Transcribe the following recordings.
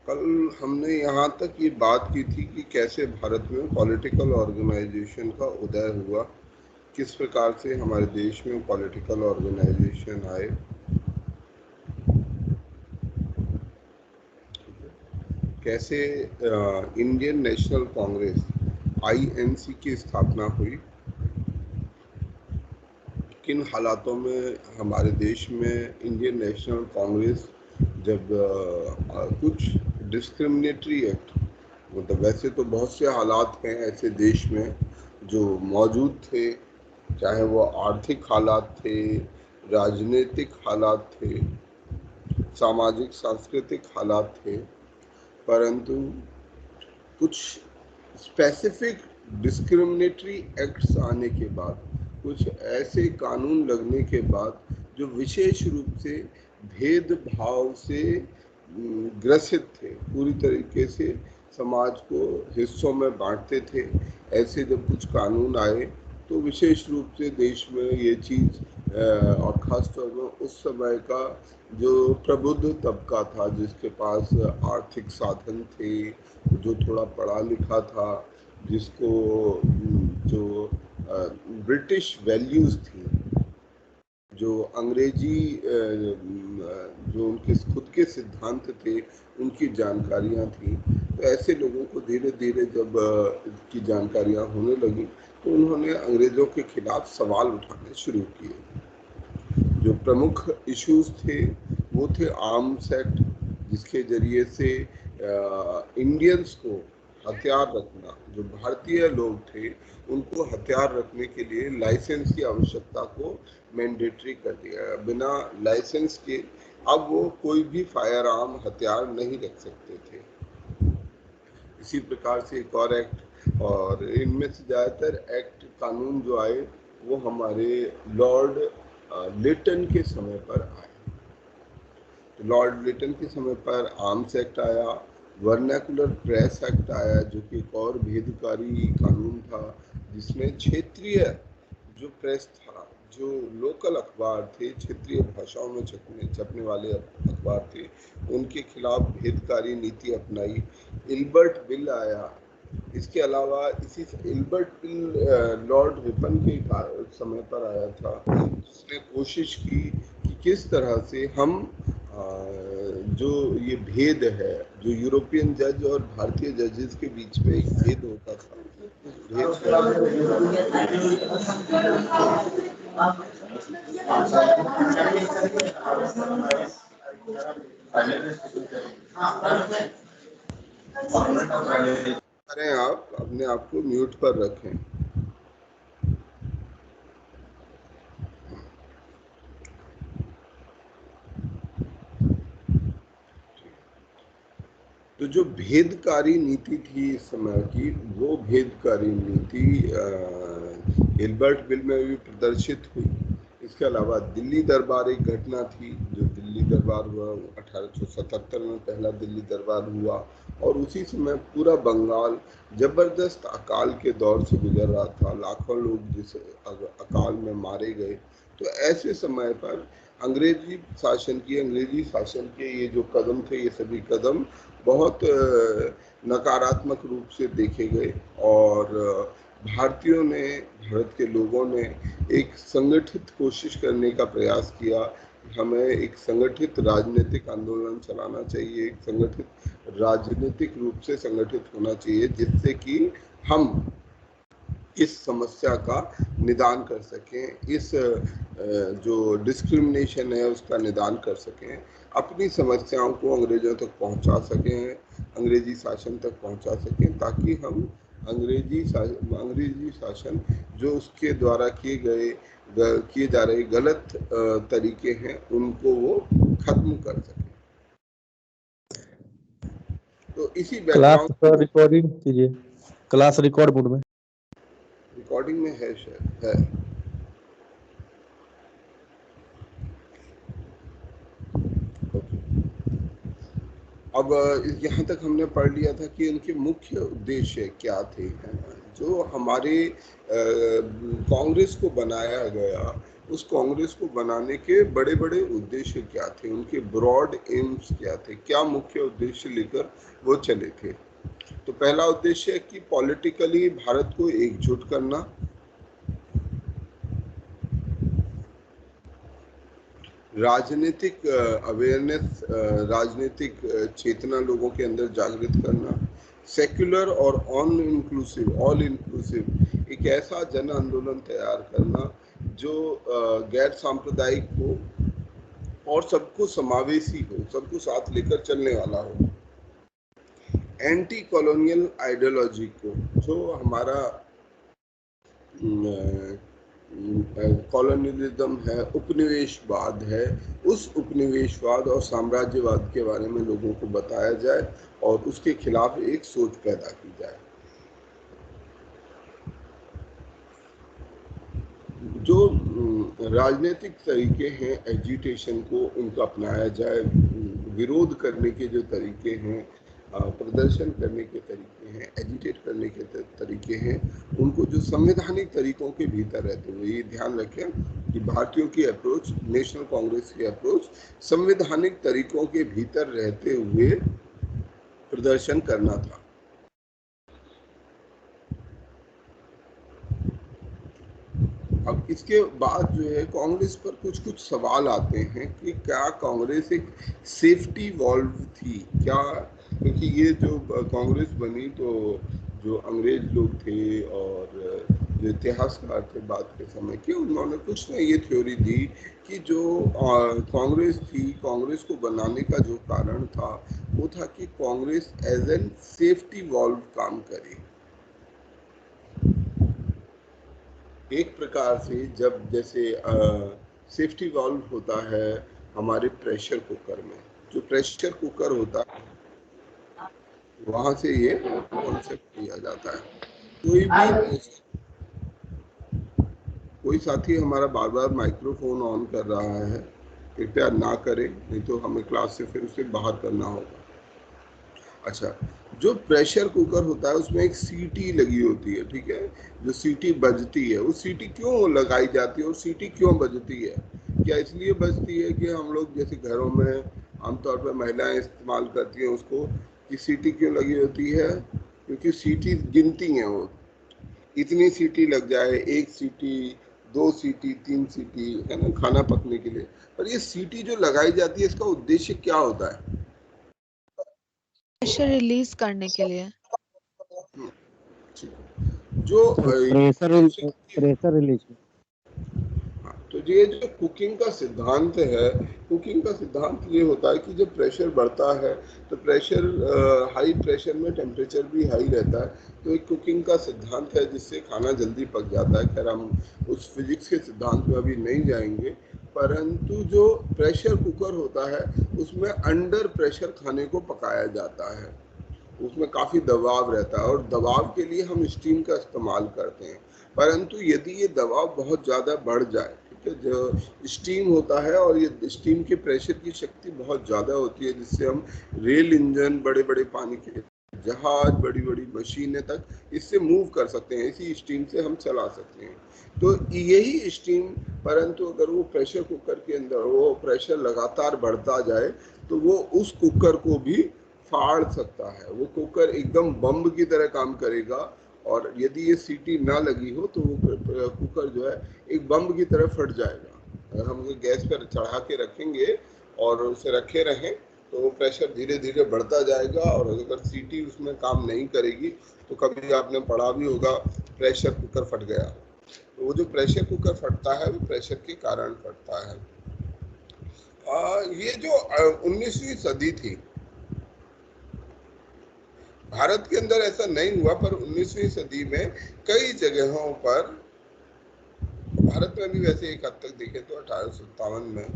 कल हमने यहाँ तक ये बात की थी कि कैसे भारत में पॉलिटिकल ऑर्गेनाइजेशन का उदय हुआ, किस प्रकार से हमारे देश में पॉलिटिकल ऑर्गेनाइजेशन आए, कैसे इंडियन नेशनल कांग्रेस आईएनसी की स्थापना हुई, किन हालातों में हमारे देश में इंडियन नेशनल कांग्रेस जब कुछ डिस्क्रिमिनेटरी एक्ट, मतलब वैसे तो बहुत से हालात हैं ऐसे देश में जो मौजूद थे, चाहे वो आर्थिक हालात थे, राजनीतिक हालात थे, सामाजिक सांस्कृतिक हालात थे, परंतु कुछ स्पेसिफिक डिस्क्रिमिनेटरी एक्ट्स आने के बाद, कुछ ऐसे कानून लगने के बाद जो विशेष रूप से भेदभाव से ग्रसित थे, पूरी तरीके से समाज को हिस्सों में बांटते थे, ऐसे जब कुछ कानून आए तो विशेष रूप से देश में ये चीज़ और ख़ास तौर पर उस समय का जो प्रबुद्ध तबका था, जिसके पास आर्थिक साधन थे, जो थोड़ा पढ़ा लिखा था, जिसको जो ब्रिटिश वैल्यूज़ थी, जो अंग्रेजी जो उनके खुद के सिद्धांत थे, उनकी जानकारियाँ थी, तो ऐसे लोगों को धीरे धीरे जब की जानकारियाँ होने लगी तो उन्होंने अंग्रेज़ों के खिलाफ सवाल उठाने शुरू किए। जो प्रमुख इश्यूज थे वो थे आर्म्स एक्ट, जिसके जरिए से इंडियंस को हथियार रखना, जो भारतीय लोग थे उनको हथियार रखने के लिए लाइसेंस की आवश्यकता को मैंडेटरी कर दिया। बिना लाइसेंस के अब वो कोई भी फायर आर्म हथियार नहीं रख सकते थे। इसी प्रकार से एक और एक्ट, और इनमें से ज़्यादातर एक्ट कानून जो आए वो हमारे लॉर्ड लिटन के समय पर आए। तो लॉर्ड लिटन के समय पर आर्म्स एक्ट आया, वर्नाकुलर प्रेस एक्ट आया, जो कि एक और भेदकारी कानून था, जिसमें क्षेत्रीय जो प्रेस था, जो लोकल अखबार थे, क्षेत्रीय भाषाओं में छपने वाले अखबार थे, उनके खिलाफ भेदकारी नीति अपनाई। इल्बर्ट बिल आया। इसके अलावा इसी इल्बर्ट बिल लॉर्ड रिपन के समय पर आया था, जिसने कोशिश की कि किस तरह से हम जो ये भेद है, जो यूरोपियन जज और भारतीय जजेस के बीच में एक भेद होता था, उस भेद करें, आप अपने आप को म्यूट पर रखें। तो जो भेदकारी नीति थी इस समय की, वो भेदकारी नीति हिल्बर्ट बिल में भी प्रदर्शित हुई। इसके अलावा दिल्ली दरबार एक घटना थी, जो दिल्ली दरबार हुआ 1877 में, पहला दिल्ली दरबार हुआ, और उसी समय पूरा बंगाल जबरदस्त अकाल के दौर से गुजर रहा था, लाखों लोग जिस अकाल में मारे गए। तो ऐसे समय पर अंग्रेजी शासन के ये जो कदम थे, ये सभी कदम बहुत नकारात्मक रूप से देखे गए, और भारतीयों ने, भारत के लोगों ने एक संगठित कोशिश करने का प्रयास किया। हमें एक संगठित राजनीतिक आंदोलन चलाना चाहिए, एक संगठित राजनीतिक रूप से संगठित होना चाहिए, जिससे कि हम इस समस्या का निदान कर सकें, इस जो डिस्क्रिमिनेशन है उसका निदान कर सकें, अपनी समस्याओं को अंग्रेजों तक पहुंचा सकें, अंग्रेजी शासन तक पहुंचा सकें, ताकि हम अंग्रेजी शासन जो उसके द्वारा किए जा रहे गलत तरीके हैं, उनको वो खत्म कर सकें। तो इसी क्लास रिकॉर्डिंग कीजिए, क्लास रिकॉर्ड मोड में, रिकॉर्डिंग में है शायद, है। अब यहाँ तक हमने पढ़ लिया था कि उनके मुख्य उद्देश्य क्या थे। जो हमारे कांग्रेस को बनाया गया, उस कांग्रेस को बनाने के बड़े बड़े उद्देश्य क्या थे, उनके ब्रॉड एम्स क्या थे, क्या मुख्य उद्देश्य लेकर वो चले थे। तो पहला उद्देश्य है कि पॉलिटिकली भारत को एकजुट करना, राजनीतिक अवेयरनेस, राजनीतिक चेतना लोगों के अंदर जागृत करना, सेक्युलर और ऑल इंक्लूसिव एक ऐसा जन आंदोलन तैयार करना जो गैर सांप्रदायिक हो और सबको समावेशी हो, सबको साथ लेकर चलने वाला हो। एंटी कॉलोनियल आइडियोलॉजी को, जो हमारा कॉलोनियलिज्म है, उपनिवेशवाद है, उस उपनिवेशवाद और साम्राज्यवाद के बारे में लोगों को बताया जाए और उसके खिलाफ एक सोच पैदा की जाए। जो राजनीतिक तरीके हैं एजिटेशन को, उनका अपनाया जाए, विरोध करने के जो तरीके हैं, प्रदर्शन करने के तरीके हैं, एजिटेट करने के तरीके हैं, उनको जो संवैधानिक तरीकों के भीतर रहते हुए, ये ध्यान रखें कि भारतीयों की अप्रोच, नेशनल कांग्रेस की अप्रोच संवैधानिक तरीकों के भीतर रहते हुए प्रदर्शन करना था। अब इसके बाद जो है कांग्रेस पर कुछ कुछ सवाल आते हैं कि क्या कांग्रेस एक सेफ्टी वॉल्व थी क्या, क्योंकि ये जो कांग्रेस बनी तो जो अंग्रेज लोग थे और जो इतिहासकार थे बाद के समय के, उन्होंने कुछ ना ये थ्योरी दी कि जो कांग्रेस थी, कांग्रेस को बनाने का जो कारण था वो था कि Congress as an safety valve काम करे। एक प्रकार से जब जैसे सेफ्टी वॉल्व होता है हमारे प्रेशर कुकर में, जो प्रेशर कुकर होता है वहां से ये कॉन्सेप्ट लिया जाता है। कोई साथी हमारा बार बार माइक्रोफोन ऑन कर रहा है, कृपया ना करें, नहीं तो हमें क्लास से फिर उसे बाहर करना होगा। अच्छा, जो प्रेशर कुकर होता है उसमें एक सीटी लगी होती है, ठीक है, जो सीटी बजती है, वो सीटी क्यों लगाई जाती है और सीटी क्यों बजती है? क्या इसलिए बजती है कि हम लोग जैसे घरों में आमतौर पर महिलाएं इस्तेमाल करती हैं उसको, कि सीटी क्यों लगी होती है? क्योंकि सीटी गिनती हैं, वो इतनी सीटी लग जाए, एक सीटी, 2 सीटी, 3 सीटी, है ना, खाना पकने के लिए। पर ये सीटी जो लगाई जाती है इसका उद्देश्य क्या होता है? प्रेशर रिलीज करने के लिए। जो प्रेशर रिलीज। तो ये जो कुकिंग का सिद्धांत है, कुकिंग का सिद्धांत ये होता है कि जब प्रेशर बढ़ता है तो प्रेशर, हाई प्रेशर में टेम्परेचर भी हाई रहता है, तो एक कुकिंग का सिद्धांत है जिससे खाना जल्दी पक जाता है। खैर हम उस फिजिक्स के सिद्धांत में अभी नहीं जाएंगे, परंतु जो प्रेशर कुकर होता है उसमें अंडर प्रेशर खाने को पकाया जाता है, उसमें काफ़ी दबाव रहता है और दबाव के लिए हम स्टीम का इस्तेमाल करते हैं। परंतु यदि ये दबाव बहुत ज़्यादा बढ़ जाए, ठीक है, जो स्टीम होता है और ये स्टीम के प्रेशर की शक्ति बहुत ज़्यादा होती है, जिससे हम रेल इंजन, बड़े बड़े पानी के जहाज, बड़ी बड़ी मशीनें तक इससे मूव कर सकते हैं, इसी स्टीम से हम चला सकते हैं। तो यही स्टीम, परंतु अगर वो प्रेशर कुकर के अंदर वो प्रेशर लगातार बढ़ता जाए तो वो उस कुकर को भी फाड़ सकता है। वो कुकर एकदम बम की तरह काम करेगा और यदि ये सीटी ना लगी हो तो वो कुकर जो है एक बम की तरह फट जाएगा। अगर हम उसे गैस पर चढ़ा के रखेंगे और उसे रखे रहें तो वो प्रेशर धीरे धीरे बढ़ता जाएगा और अगर सीटी उसमें काम नहीं करेगी तो कभी आपने पढ़ा भी होगा प्रेशर कुकर फट गया। तो वो जो प्रेशर कुकर फटता है वो प्रेशर के कारण फटता है। ये जो 19वीं सदी थी, भारत के अंदर ऐसा नहीं हुआ, पर 19वीं सदी में कई जगहों पर, भारत में भी वैसे एक हद तक देखें तो 1857 में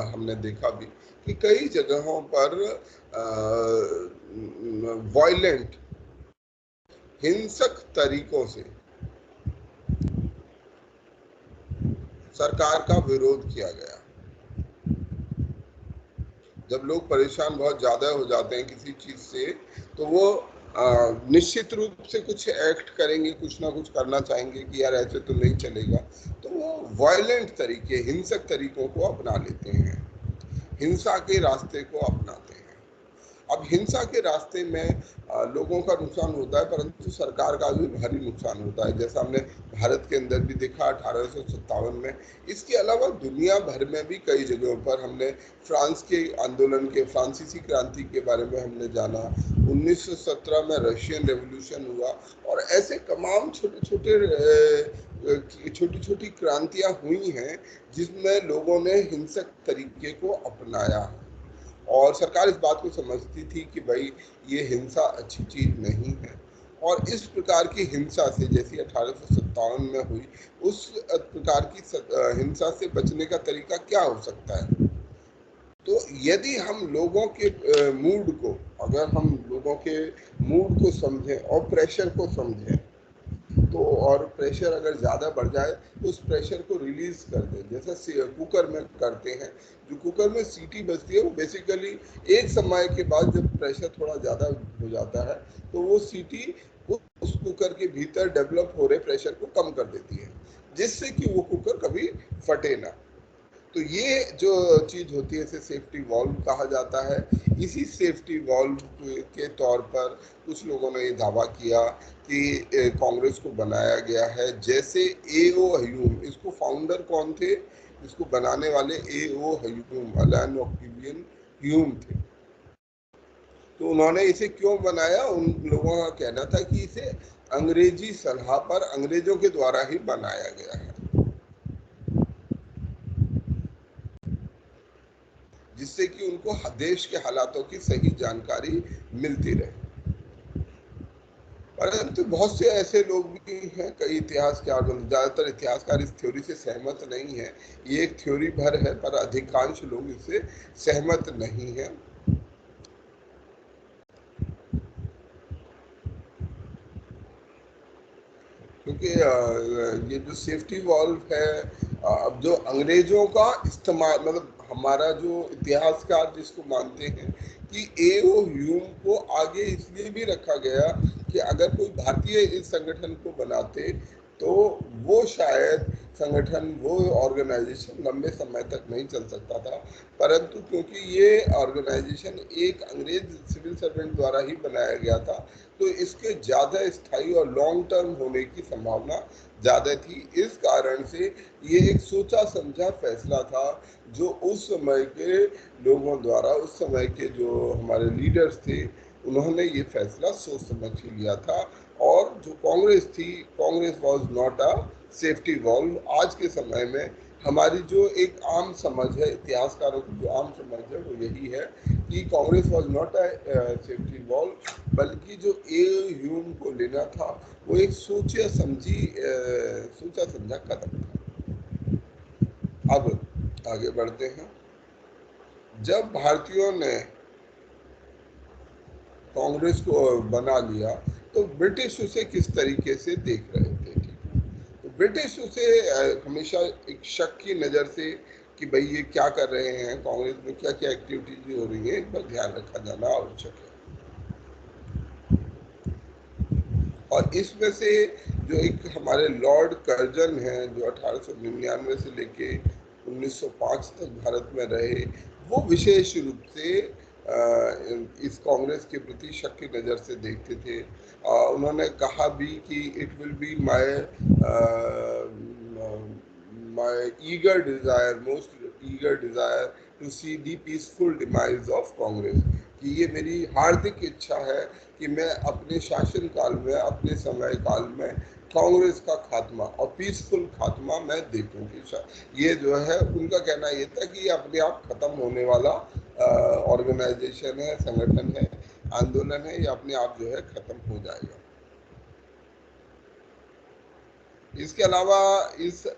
हमने देखा भी कि कई जगहों पर वायलेंट, हिंसक तरीकों से सरकार का विरोध किया गया। जब लोग परेशान बहुत ज्यादा हो जाते हैं किसी चीज से तो वो निश्चित रूप से कुछ एक्ट करेंगे, कुछ ना कुछ करना चाहेंगे कि यार ऐसे तो नहीं चलेगा, तो वो वायलेंट तरीके, हिंसक तरीकों को अपना लेते हैं, हिंसा के रास्ते को अपनाते हैं। अब हिंसा के रास्ते में लोगों का नुकसान होता है, परंतु सरकार का भी भारी नुकसान होता है, जैसा हमने भारत के अंदर भी देखा 1857 में। इसके अलावा दुनिया भर में भी कई जगहों पर हमने फ्रांस के आंदोलन के, फ्रांसीसी क्रांति के बारे में हमने जाना। 1917 में रशियन रेवोल्यूशन हुआ, और ऐसे तमाम छोटी छोटी क्रांतियां हुई हैं जिसमें लोगों ने हिंसक तरीके को अपनाया, और सरकार इस बात को समझती थी कि भाई ये हिंसा अच्छी चीज नहीं है। और इस प्रकार की हिंसा से, जैसी 1857 में हुई, उस प्रकार की हिंसा से बचने का तरीका क्या हो सकता है? तो यदि हम लोगों के मूड को, अगर हम लोगों के मूड को समझें और प्रेशर को समझें, तो और प्रेशर अगर ज़्यादा बढ़ जाए तो उस प्रेशर को रिलीज कर दें, जैसे कुकर में करते हैं। जो कुकर में सीटी बजती है वो बेसिकली एक समय के बाद जब प्रेशर थोड़ा ज़्यादा हो जाता है तो वो सीटी उस कुकर के भीतर डेवलप हो रहे प्रेशर को कम कर देती है, जिससे कि वो कुकर कभी फटे ना। तो ये जो चीज होती है इसे सेफ्टी वॉल्व कहा जाता है। इसी सेफ्टी वॉल्व के तौर पर कुछ लोगों ने ये दावा किया कि कांग्रेस को बनाया गया है, जैसे ए.ओ. ह्यूम, इसको फाउंडर कौन थे? इसको बनाने वाले A.O.. Hume, Alan Octavian Hume थे। तो उन्होंने इसे क्यों बनाया? उन लोगों का कहना था कि इसे अंग्रेजी सलाह पर अंग्रेजों के द्वारा ही बनाया गया है, जिससे कि उनको देश के हालातों की सही जानकारी मिलती रहे। परंतु बहुत से ऐसे लोग भी हैं, कई इतिहासकार, ज्यादातर इतिहासकार इस थ्योरी से सहमत नहीं है। ये एक थ्योरी भर है, पर अधिकांश लोग इससे सहमत नहीं है। क्योंकि ये जो सेफ्टी वॉल्व है, अब जो अंग्रेजों का इस्तेमाल, मतलब हमारा जो इतिहासकार जिसको मानते हैं कि ए.ओ. ह्यूम को आगे इसलिए भी रखा गया कि अगर कोई भारतीय इस संगठन को बनाते तो वो शायद संगठन, वो ऑर्गेनाइजेशन लंबे समय तक नहीं चल सकता था। परंतु क्योंकि ये ऑर्गेनाइजेशन एक अंग्रेज सिविल सर्वेंट द्वारा ही बनाया गया था, तो इसके ज़्यादा स्थायी और लॉन्ग टर्म होने की संभावना ज़्यादा थी। इस कारण से ये एक सोचा समझा फैसला था, जो उस समय के लोगों द्वारा, उस समय के जो हमारे लीडर्स थे, उन्होंने ये फैसला सोच समझ के लिया था। और जो कांग्रेस थी, Congress was not a safety valve. आज के समय में हमारी जो एक आम समझ है, इतिहासकारों की जो आम समझ है, वो यही है कि Congress was not a safety valve, बल्कि जो ए ह्यूम को लेना था वो एक सोचा समझा कदम था। अब आगे बढ़ते हैं। जब भारतीयों ने कांग्रेस को बना लिया तो ब्रिटिश उसे किस तरीके से देख रहे थे? तो ब्रिटिश उसे हमेशा एक शक की नज़र से कि भाई ये क्या कर रहे हैं, कांग्रेस में क्या क्या एक्टिविटीज हो रही है, इन पर ध्यान रखा जाना आवश्यक है। और इसमें से जो एक हमारे लॉर्ड कर्जन हैं, जो 1899 से लेके 1905 तक भारत में रहे, वो विशेष रूप से इस कांग्रेस के प्रति शक की नज़र से देखते थे। उन्होंने कहा भी कि it will be my eager desire, most eager desire to see the peaceful demise of Congress, कि ये मेरी हार्दिक इच्छा है कि मैं अपने शासन काल में, अपने समय काल में कांग्रेस का खात्मा और पीसफुल खात्मा मैं देखूं। ये जो है, उनका कहना ये था कि ये अपने आप खत्म होने वाला ऑर्गेनाइजेशन है, संगठन है, आंदोलन है, ये अपने आप जो है खत्म हो जाएगा। इसके अलावा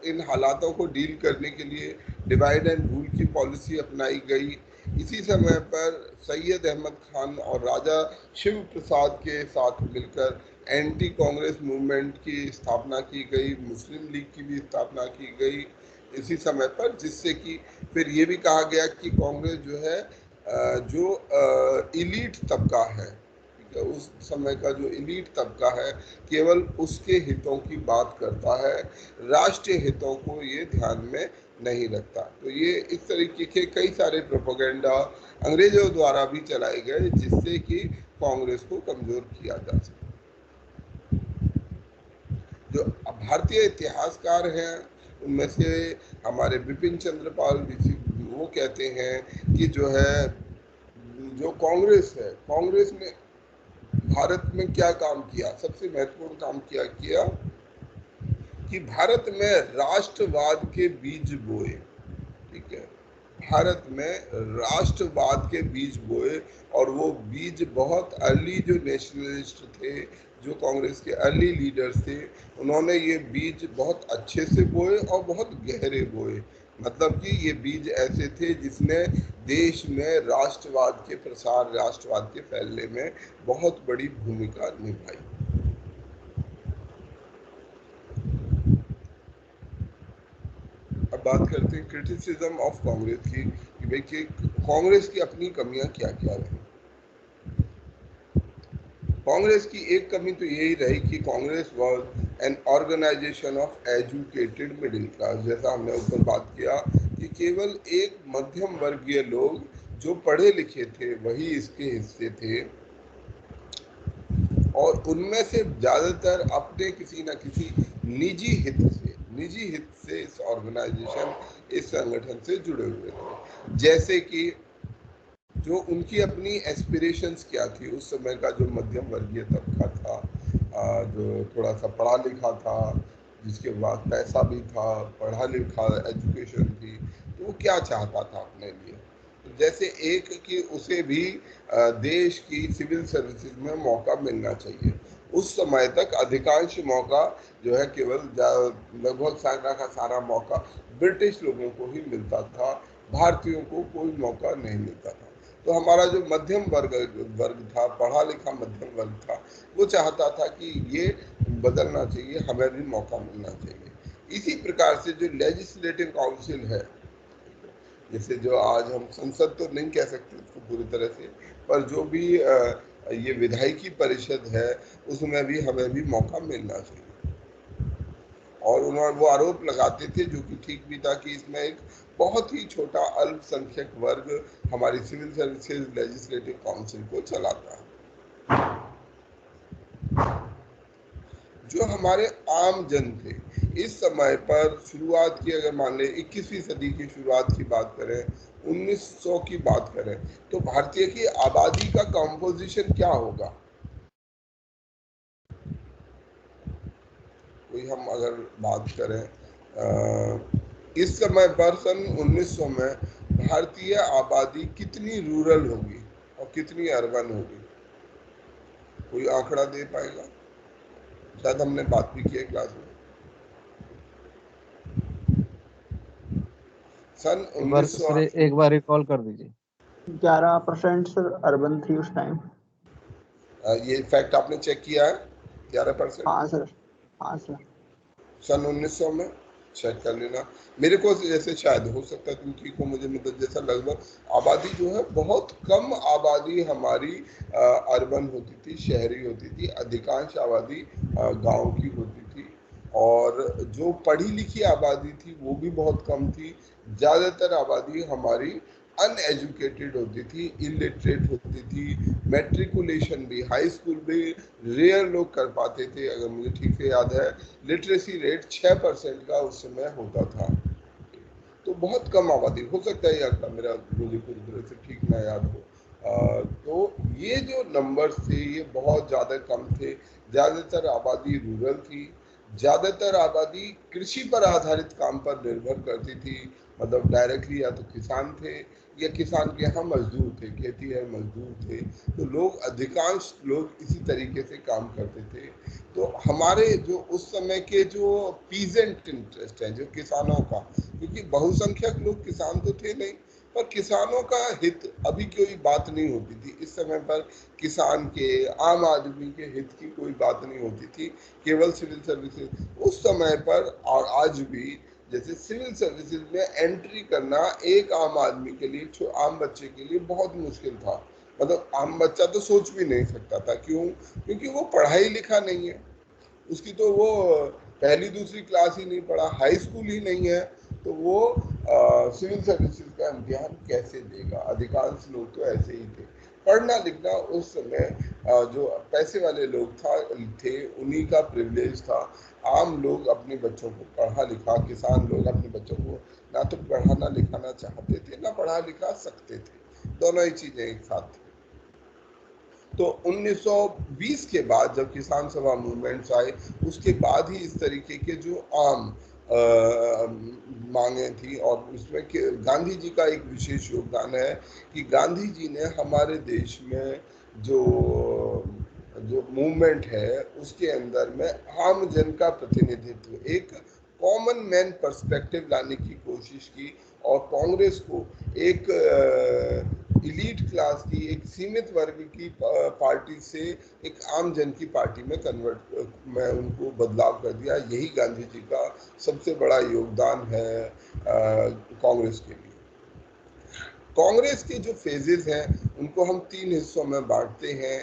इन हालातों को डील करने के लिए डिवाइड एंड रूल की पॉलिसी अपनाई गई। इसी समय पर सैयद अहमद खान और राजा शिव प्रसाद के साथ मिलकर एंटी कांग्रेस मूवमेंट की स्थापना की गई, मुस्लिम लीग की भी स्थापना की गई इसी समय पर, जिससे कि फिर ये भी कहा गया कि कांग्रेस जो है जो इलीट तबका है, उस समय का जो एलीट तबका है केवल उसके हितों की बात करता है, राष्ट्रीय हितों को ये ध्यान में नहीं रखता। तो ये इस तरीके के कई सारे प्रोपेगेंडा अंग्रेजों द्वारा भी चलाए गए जिससे कि कांग्रेस को कमजोर किया जा सके। जो भारतीय इतिहासकार हैं उनमें से हमारे बिपिन चंद्र पाल वो कहते हैं कि जो है जो कांग्रेस है, कांग्रेस ने भारत में क्या काम किया, सबसे महत्वपूर्ण काम किया कि भारत में राष्ट्रवाद के बीज बोए। ठीक है, भारत में राष्ट्रवाद के बीज बोए और वो बीज बहुत अर्ली, जो नेशनलिस्ट थे, जो कांग्रेस के अर्ली लीडर्स थे, उन्होंने ये बीज बहुत अच्छे से बोए और बहुत गहरे बोए। मतलब कि ये बीज ऐसे थे जिसने देश में राष्ट्रवाद के प्रसार, राष्ट्रवाद के फैलने में बहुत बड़ी भूमिका निभाई। अब बात करते हैं क्रिटिसिज्म ऑफ कांग्रेस की कि भाई कि कांग्रेस की अपनी कमियां क्या क्या रही। कांग्रेस की एक कमी तो यही रही कि Congress was an organisation of educated middle class. जैसा हमने ऊपर बात किया कि केवल एक मध्यम वर्गीय लोग जो पढ़े लिखे थे वही इसके हिस्से थे और उनमें से ज्यादातर अपने किसी न किसी निजी हित से इस ऑर्गेनाइजेशन, इस संगठन से जुड़े हुए थे। जैसे कि जो उनकी अपनी एस्पिरेशंस क्या थी, उस समय का जो मध्यम वर्गीय तबका था, जो थोड़ा सा पढ़ा लिखा था, जिसके बाद पैसा भी था, पढ़ा लिखा एजुकेशन थी, तो वो क्या चाहता था अपने लिए। तो जैसे एक कि उसे भी देश की सिविल सर्विसेज में मौका मिलना चाहिए। उस समय तक अधिकांश मौका जो है केवल लगभग सारा का सारा मौका ब्रिटिश लोगों को ही मिलता था, भारतीयों को कोई मौका नहीं मिलता था। तो हमारा जो मध्यम वर्ग था, पढ़ा लिखा मध्यम वर्ग था, वो चाहता था कि ये बदलना चाहिए, हमें भी मौका मिलना चाहिए। इसी प्रकार से जो लेजिस्लेटिव काउंसिल है, जैसे जो आज हम संसद तो नहीं कह सकते उसको पूरी तरह से, पर जो भी ये विधायकी परिषद है उसमें भी हमें भी मौका मिलना चाहिए। और उन्होंने वो आरोप लगाते थे, जो कि ठीक भी था, कि इसमें एक बहुत ही छोटा अल्पसंख्यक वर्ग हमारी सिविल सर्विसेज लेजिस्लेटिव काउंसिल को चलाता है। जो हमारे आम जन थे इस समय पर, शुरुआत की अगर मान ले 21वीं सदी की शुरुआत की बात करें, 1900 की बात करें, तो भारतीय की आबादी का कंपोजिशन क्या होगा। कोई हम अगर बात करें इस समय पर सन 1900 में भारतीय आबादी कितनी रूरल होगी और कितनी अर्बन होगी, कोई आंकड़ा दे पाएगा। शायद हमने बात भी की है क्लास में। सन 1900 एक बार रिकॉल कर दीजिए। 11% सर अर्बन थी उस टाइम। ये फैक्ट आपने चेक किया है? 11%? हाँ सर, हाँ सर। सन 1900 में चेक कर लेना। मेरे को जैसे शायद हो सकता है तुम ठीक हो, मुझे मतलब जैसा लगभग आबादी जो है बहुत कम आबादी हमारी अर्बन होती थी, शहरी होती थी। अधिकांश आबादी गांव की होती थी और जो पढ़ी लिखी आबादी थी वो भी बहुत कम थी। ज़्यादातर आबादी हमारी अनएजुकेटेड होती थी, इलिटरेट होती थी। मैट्रिकुलेशन भी, हाई स्कूल भी रेयर लोग कर पाते थे। अगर मुझे ठीक से याद है, लिटरेसी रेट 6% का उस समय होता था। तो बहुत कम आबादी, हो सकता है ये आंकड़ा मेरा मुझे पूरी तरह से ठीक ना याद हो। तो ये जो नंबर्स थे ये बहुत ज़्यादा कम थे। ज़्यादातर आबादी रूरल थी, ज़्यादातर आबादी कृषि पर आधारित काम पर निर्भर करती थी। मतलब डायरेक्टली या तो किसान थे या किसान के यहाँ मजदूर थे, खेती है मजदूर थे। तो लोग, अधिकांश लोग इसी तरीके से काम करते थे। तो हमारे जो उस समय के जो पीजेंट इंटरेस्ट हैं, जो किसानों का, क्योंकि बहुसंख्यक लोग किसान तो थे नहीं, पर किसानों का हित अभी कोई बात नहीं होती थी। इस समय पर किसान के, आम आदमी के हित की कोई बात नहीं होती थी, केवल सिविल सर्विसेज उस समय पर। और आज भी जैसे सिविल सर्विसेज में एंट्री करना एक आम आदमी के लिए, आम बच्चे के लिए बहुत मुश्किल था। मतलब आम बच्चा तो सोच भी नहीं सकता था। क्यों? क्योंकि वो पढ़ाई लिखा नहीं है, उसकी तो वो पहली दूसरी क्लास ही नहीं पढ़ा, हाई स्कूल ही नहीं है, तो वो सिविल सर्विसेज का इम्तिहान कैसे देगा? अधिकांश लोग तो ऐसे ही थे। पढ़ना लिखना उस समय जो पैसे वाले लोग थे उन्हीं का प्रिविलेज था। आम लोग अपने बच्चों को पढ़ा लिखा, किसान लोग अपने बच्चों को ना तो पढ़ाना लिखाना चाहते थे ना पढ़ा लिखा सकते थे, दोनों ही चीजें एक साथ थी। तो 1920 के बाद जब किसान सभा मूवमेंट्स आए, उसके बाद ही इस तरीके के जो आम मांगे थी, और उसमें गांधी जी का एक विशेष योगदान है कि गांधी जी ने हमारे देश में जो जो मूवमेंट है उसके अंदर में आम जन का प्रतिनिधित्व, एक कॉमन मैन पर्सपेक्टिव लाने की कोशिश की, और कांग्रेस को एक इलीट क्लास की, एक सीमित वर्ग की पार्टी से एक आम जन की पार्टी में कन्वर्ट में उनको बदलाव कर दिया। यही गांधी जी का सबसे बड़ा योगदान है कांग्रेस के लिए। कांग्रेस के जो फेजेस हैं उनको हम 3 हिस्सों में बांटते हैं।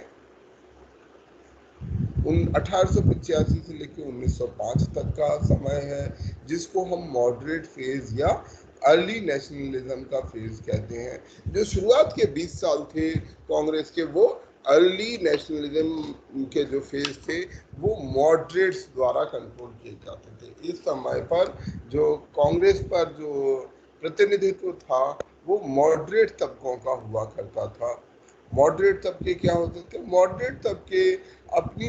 1885 से लेकर 1905 तक का समय है, जिसको हम मॉडरेट फेज या अर्ली नेशनलिज्म का फेज कहते हैं। जो शुरुआत के 20 साल थे कांग्रेस के, वो अर्ली नेशनलिज्म के जो फेज थे वो मॉडरेट्स द्वारा कंट्रोल किए जाते थे। इस समय पर जो कांग्रेस पर जो प्रतिनिधित्व था वो मॉडरेट तबकों का हुआ करता था। मॉडरेट तबके क्या होते थे? मॉडरेट तबके अपनी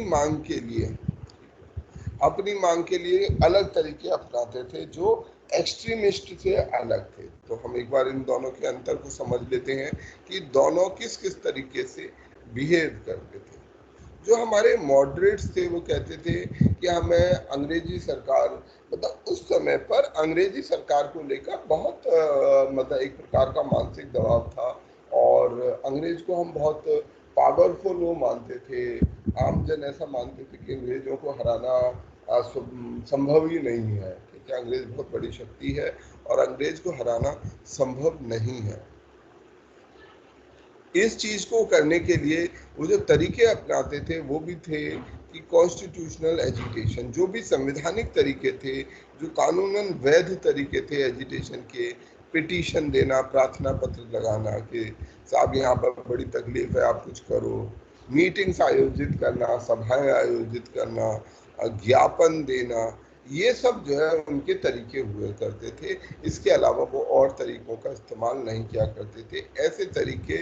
मांग के लिए अलग तरीके अपनाते थे जो एक्सट्रीमिस्ट से अलग थे। तो हम एक बार इन दोनों के अंतर को समझ लेते हैं कि दोनों किस किस तरीके से बिहेव करते थे। जो हमारे मॉडरेट्स थे वो कहते थे कि हमें अंग्रेजी सरकार, मतलब उस समय पर अंग्रेजी सरकार को लेकर बहुत मतलब एक प्रकार का मानसिक दबाव था, और अंग्रेज को हम बहुत पावरफुल वो मानते थे। आम जन ऐसा मानते थे कि अंग्रेजों को हराना संभव ही नहीं है, क्योंकि अंग्रेज बहुत बड़ी शक्ति है और अंग्रेज को हराना संभव नहीं है। इस चीज को करने के लिए वो जो तरीके अपनाते थे वो भी थे कि कॉन्स्टिट्यूशनल एजिटेशन, जो भी संवैधानिक तरीके थे, जो कानूनन वैध तरीके थे एजिटेशन के, पिटीशन देना, प्रार्थना पत्र लगाना कि साहब यहाँ पर बड़ी तकलीफ है आप कुछ करो, मीटिंग्स आयोजित करना, सभाएं आयोजित करना, ज्ञापन देना, ये सब जो है उनके तरीके हुए करते थे। इसके अलावा वो और तरीकों का इस्तेमाल नहीं किया करते थे। ऐसे तरीके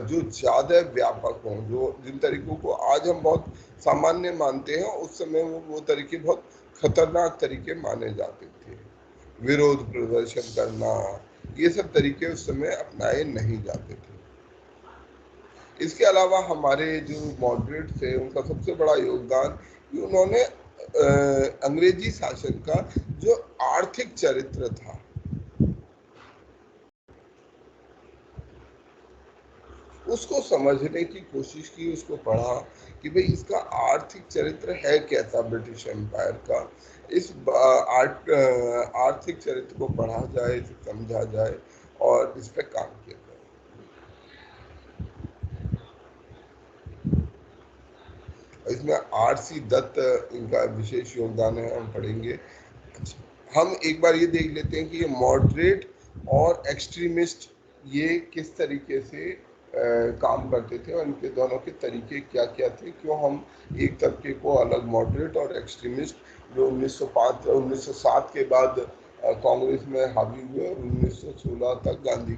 जो ज़्यादा व्यापक हों, जो जिन तरीकों को आज हम बहुत सामान्य मानते हैं, उस समय वो तरीके बहुत खतरनाक तरीके माने जाते थे। विरोध प्रदर्शन करना, ये सब तरीके उस समय अपनाए नहीं जाते थे। इसके अलावा हमारे जो मॉडरेट थे उनका सबसे बड़ा योगदान कि उन्होंने अंग्रेजी शासन का जो आर्थिक चरित्र था उसको समझने की कोशिश की, उसको पढ़ा कि भाई इसका आर्थिक चरित्र है कैसा ब्रिटिश एम्पायर का। इस आर्थिक चरित्र को पढ़ा जाए, इसे समझा जाए और इस पर काम किया जाए। इसमें आर.सी. दत्त इनका विशेष योगदान है, हम पढ़ेंगे। हम एक बार ये देख लेते हैं कि ये मॉडरेट और एक्सट्रीमिस्ट ये किस तरीके से काम करते थे और इनके दोनों के तरीके क्या क्या थे। क्यों हम एक तबके को अलग मॉडरेट और एक्सट्रीमिस्ट, जो 1907 के बाद कांग्रेस में हावी हुए और 1916 तक गांधी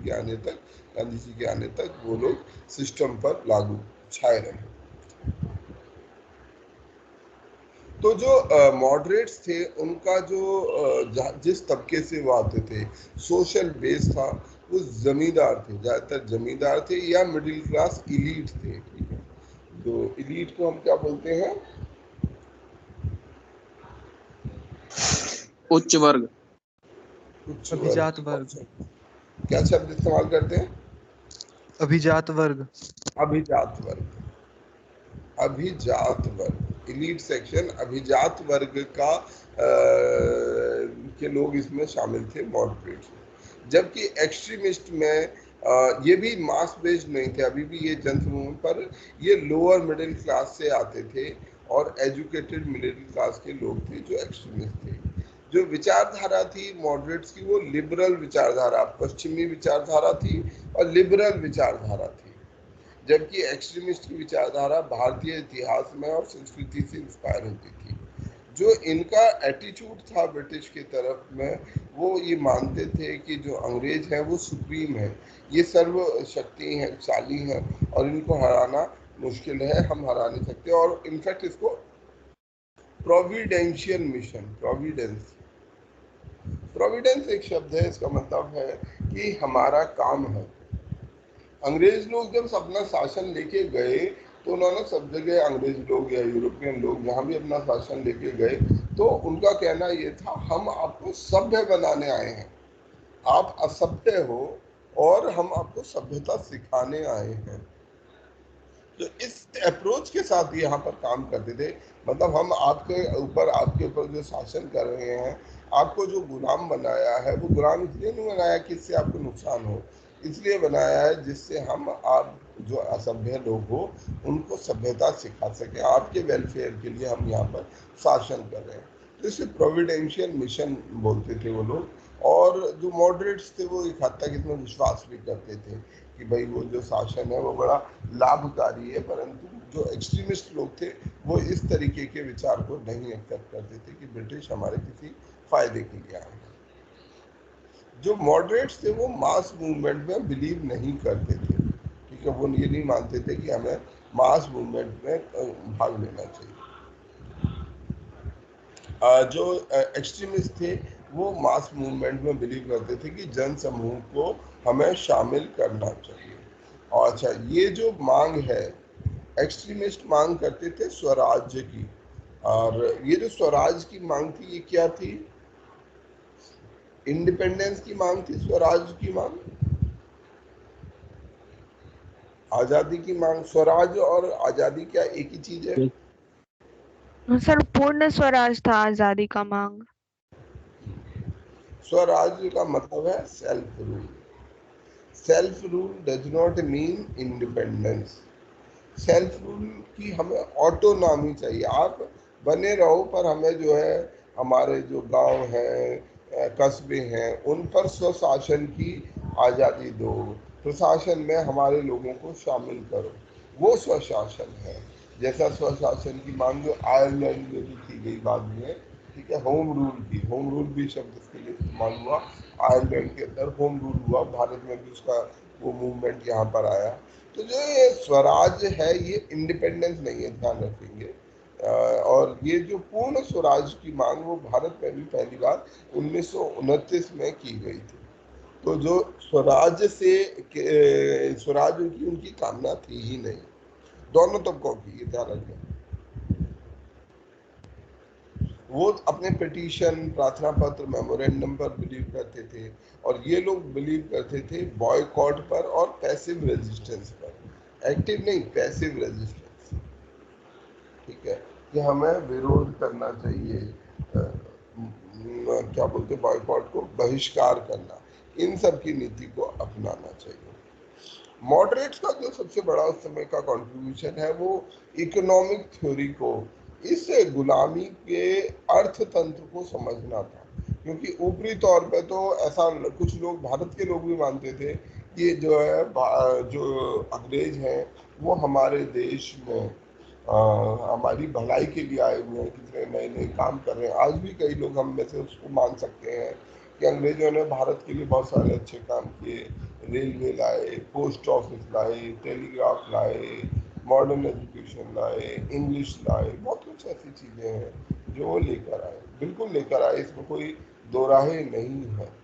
जी के आने तक वो लोग सिस्टम पर लागू छाए रहे। तो जो मॉडरेट्स थे उनका जो जिस तबके से वो आते थे, सोशल बेस था, वो जमींदार थे, ज़्यादातर जमींदार थे या मिडिल क्लास इलीट थे। ठीक है, तो इलीट को हम क्या बोलते हैं? उच्च वर्ग, उच्च अभिजात वर्ग। वर्ग। क्या शब्द इस्तेमाल करते हैं? अभिजात वर्ग। अभिजात वर्ग। अभिजात वर्ग, इलीट सेक्शन, अभिजात वर्ग का के लोग इसमें शामिल थे मॉडरेट। जबकि एक्सट्रीमिस्ट में ये भी मास बेस्ड नहीं थे, अभी भी ये जनसमूह, पर ये लोअर मिडिल क्लास से आते थे और एजुकेटेड मिडिल क्लास के लोग थे जो एक्सट्रीमिस्ट थे। जो विचारधारा थी मॉडरेट्स की, वो लिबरल विचारधारा, पश्चिमी विचारधारा थी और लिबरल विचारधारा थी, जबकि एक्सट्रीमिस्ट की विचारधारा भारतीय इतिहास में और संस्कृति से इंस्पायर होती थी। जो इनका एटीट्यूड था ब्रिटिश की तरफ में, वो ये मानते थे कि जो अंग्रेज हैं वो सुप्रीम है, ये सर्वशक्ति हैं, शाली हैं और इनको हराना मुश्किल है, हम हरा नहीं सकते। और इनफैक्ट इसको प्रोविडेंशियल मिशन, प्रोविडेंस एक शब्द है, इसका मतलब है कि हमारा काम है। अंग्रेज लोग जब अपना शासन लेके गए तो उन्होंने सब जगह, अंग्रेज लोग या यूरोपियन लोग जहाँ भी अपना शासन लेके गए, तो उनका कहना ये था, हम आपको सभ्य बनाने आए हैं, आप असभ्य हो और हम आपको सभ्यता सिखाने आए हैं। तो इस अप्रोच के साथ यहाँ पर काम करते थे। मतलब हम आपके ऊपर जो शासन कर रहे हैं, आपको जो गुलाम बनाया है, वो गुलाम इसलिए नहीं बनाया कि इससे आपको नुकसान हो, इसलिए बनाया है जिससे हम, आप जो असभ्य लोग हो उनको सभ्यता सिखा सके, आपके वेलफेयर के लिए हम यहाँ पर शासन कर रहे हैं। तो इसे प्रोविडेंशियल मिशन बोलते थे वो लोग। और जो मॉडरेट्स थे वो एक हद तक इसमें विश्वास भी करते थे कि भाई वो जो शासन है वो बड़ा लाभकारी है, परंतु जो एक्सट्रीमिस्ट लोग थे वो इस तरीके के विचार को नहीं एक्सेप्ट करते थे कि ब्रिटिश हमारे किसी फायदे के लिए आए हैं। जो मॉडरेट्स थे वो मास मूवमेंट में बिलीव नहीं करते थे, ठीक है, वो ये नहीं मानते थे कि हमें मास मूवमेंट में भाग लेना चाहिए। जो एक्सट्रीमिस्ट थे वो मास मूवमेंट में बिलीव करते थे कि जन समूह को हमें शामिल करना चाहिए। और अच्छा, ये जो मांग है, एक्सट्रीमिस्ट मांग करते थे स्वराज्य की, और ये जो स्वराज की मांग थी ये क्या थी? इंडिपेंडेंस की मांग थी, स्वराज की मांग, आजादी की मांग। स्वराज और आजादी क्या एक ही चीज है? सर पूर्ण स्वराज था आजादी का मांग। स्वराज का मतलब है self rule. Self rule does not mean independence. Self rule की हमें ऑटोनॉमी चाहिए, आप बने रहो पर हमें जो है हमारे जो गांव हैं, कस्बे हैं, उन पर स्वशासन की आज़ादी दो, प्रशासन में हमारे लोगों को शामिल करो, वो स्वशासन है। जैसा स्वशासन की मांग जो आयरलैंड में भी की गई बाद में, ठीक है, होम रूल की, होम रूल भी शब्द इसके लिए इस्तेमाल हुआ, आयरलैंड के अंदर होम रूल हुआ, भारत में भी उसका वो मूवमेंट यहाँ पर आया। तो जो ये स्वराज है ये इंडिपेंडेंस नहीं है, ध्यान रखेंगे। और ये जो पूर्ण स्वराज की मांग वो भारत में भी पहली बार 1929 में की गई थी। तो जो स्वराज से स्वराज उनकी कामना थी ही नहीं, दोनों तबकों की, ये ध्यान रखें। वो अपने पिटीशन, प्रार्थना पत्र, मेमोरेंडम पर बिलीव करते थे, और ये लोग बिलीव करते थे बॉयकॉट पर और पैसिव रेजिस्टेंस पर। एक्टिव नहीं, पैसिव रेजिस्टेंस, ठीक है, कि हमें विरोध करना चाहिए, क्या बोलते, बॉयकॉट को बहिष्कार करना, इन सब की नीति को अपनाना चाहिए। मॉडरेट्स का जो सबसे बड़ा उस समय का कंट्रीब्यूशन है वो इकोनॉमिक थ्योरी को, इस गुलामी के अर्थतंत्र को समझना था। क्योंकि ऊपरी तौर पे तो ऐसा कुछ लोग, भारत के लोग भी मानते थे कि जो है जो अंग्रेज हैं वो हमारे देश में हमारी भलाई के लिए आए हुए हैं, कितने नए नए काम कर रहे हैं। आज भी कई लोग हम में से उसको मान सकते हैं कि अंग्रेजों ने भारत के लिए बहुत सारे अच्छे काम किए, रेलवे लाए, पोस्ट ऑफिस लाए, टेलीग्राफ लाए, मॉडर्न एजुकेशन लाए, इंग्लिश लाए, बहुत कुछ ऐसी चीज़ें हैं जो वो लेकर आए, बिल्कुल लेकर आए, इसमें कोई दो राहें नहीं है।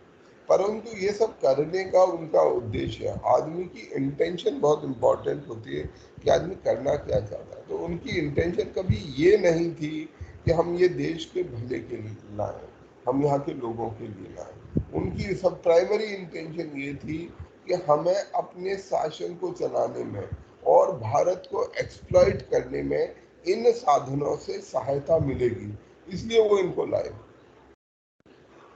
परंतु ये सब करने का उनका उद्देश्य है, आदमी की इंटेंशन बहुत इंपॉर्टेंट होती है कि आदमी करना क्या चाहता है। तो उनकी इंटेंशन कभी ये नहीं थी कि हम ये देश के भले के लिए लाएं, हम यहाँ के लोगों के लिए लाएं। उनकी सब प्राइमरी इंटेंशन ये थी कि हमें अपने शासन को चलाने में और भारत को एक्सप्लॉइट करने में इन साधनों से सहायता मिलेगी, इसलिए वो इनको लाए।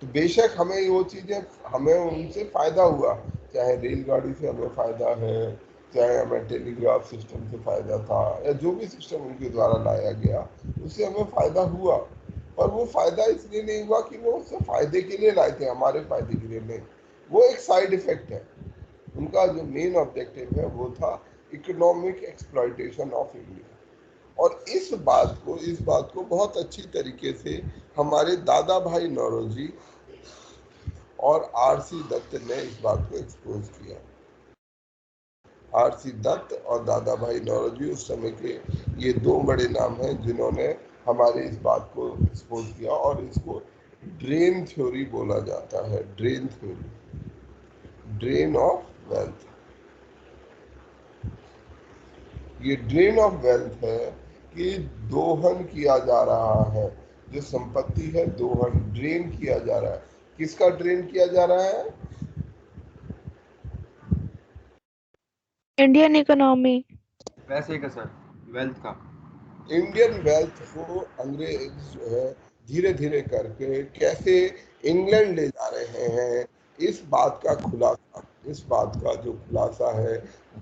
तो बेशक हमें वो चीज़ें, हमें उनसे फायदा हुआ, चाहे रेलगाड़ी से हमें फायदा है, चाहे हमें टेलीग्राफ सिस्टम से फायदा था, या जो भी सिस्टम उनके द्वारा लाया गया उससे हमें फायदा हुआ। पर वो फायदा इसलिए नहीं हुआ कि वो उससे फायदे के लिए लाए थे, हमारे फायदे के लिए नहीं। वो एक साइड इफेक्ट है। उनका जो मेन ऑब्जेक्टिव है वो था इकोनॉमिक एक्सप्लॉयटेशन ऑफ इंडिया। और इस बात को बहुत अच्छी तरीके से हमारे दादा भाई नौरोजी और आरसी दत्त ने इस बात को एक्सपोज किया। आरसी दत्त और दादा भाई नौरोजी उस समय के ये दो बड़े नाम हैं जिन्होंने हमारे इस बात को एक्सपोज किया। और इसको ड्रेन थ्योरी बोला जाता है। Drain theory, drain of wealth. ये ड्रेन ऑफ वेल्थ है कि दोहन किया जा रहा है, जो संपत्ति है दोहन, ड्रेन किया जा रहा है। किसका ड्रेन किया जा रहा है? Indian economy. पैसे का सर, वेल्थ का। इंडियन वेल्थ को अंग्रेज जो है धीरे धीरे करके कैसे इंग्लैंड ले जा रहे हैं, इस बात का जो खुलासा है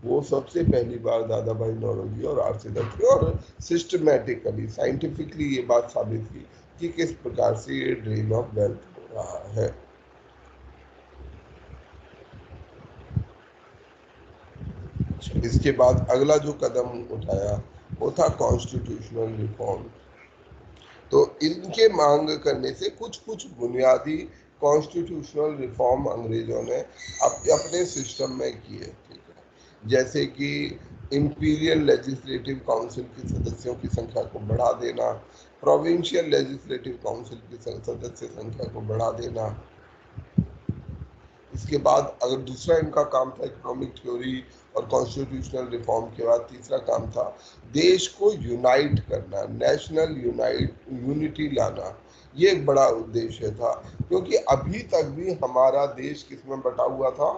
वो सबसे पहली बार दादा भाई नौरोजी और आरसी दत्त ने, और सिस्टमैटिकली साइंटिफिकली ये बात साबित की कि किस प्रकार से ये ड्रेन ऑफ वेल्थ हो रहा है। इसके बाद अगला जो कदम उठाया वो था कॉन्स्टिट्यूशनल रिफॉर्म। तो इनके मांग करने से कुछ कुछ बुनियादी कॉन्स्टिट्यूशनल रिफॉर्म अंग्रेजों ने अपने सिस्टम में किए। ठीक है, जैसे कि इंपीरियल लेजिस्लेटिव काउंसिल के सदस्यों की संख्या को बढ़ा देना, प्रोविंशियल लेजिस्लेटिव काउंसिल की सदस्य संख्या को बढ़ा देना। इसके बाद अगर दूसरा इनका काम था इकोनॉमिक थ्योरी और कॉन्स्टिट्यूशनल रिफॉर्म के बाद तीसरा काम था देश को यूनाइट करना, नेशनल यूनिटी लाना। ये एक बड़ा उद्देश्य था, क्योंकि अभी तक भी हमारा देश किसमें बटा हुआ था?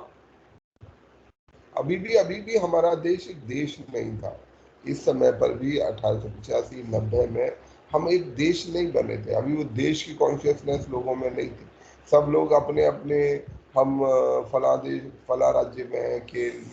अभी भी हमारा देश एक देश नहीं था। इस समय पर भी 1885-90 में हम एक देश नहीं बने थे। अभी वो देश की कॉन्शियसनेस लोगों में नहीं थी। सब लोग अपने अपने, हम फला राज्य में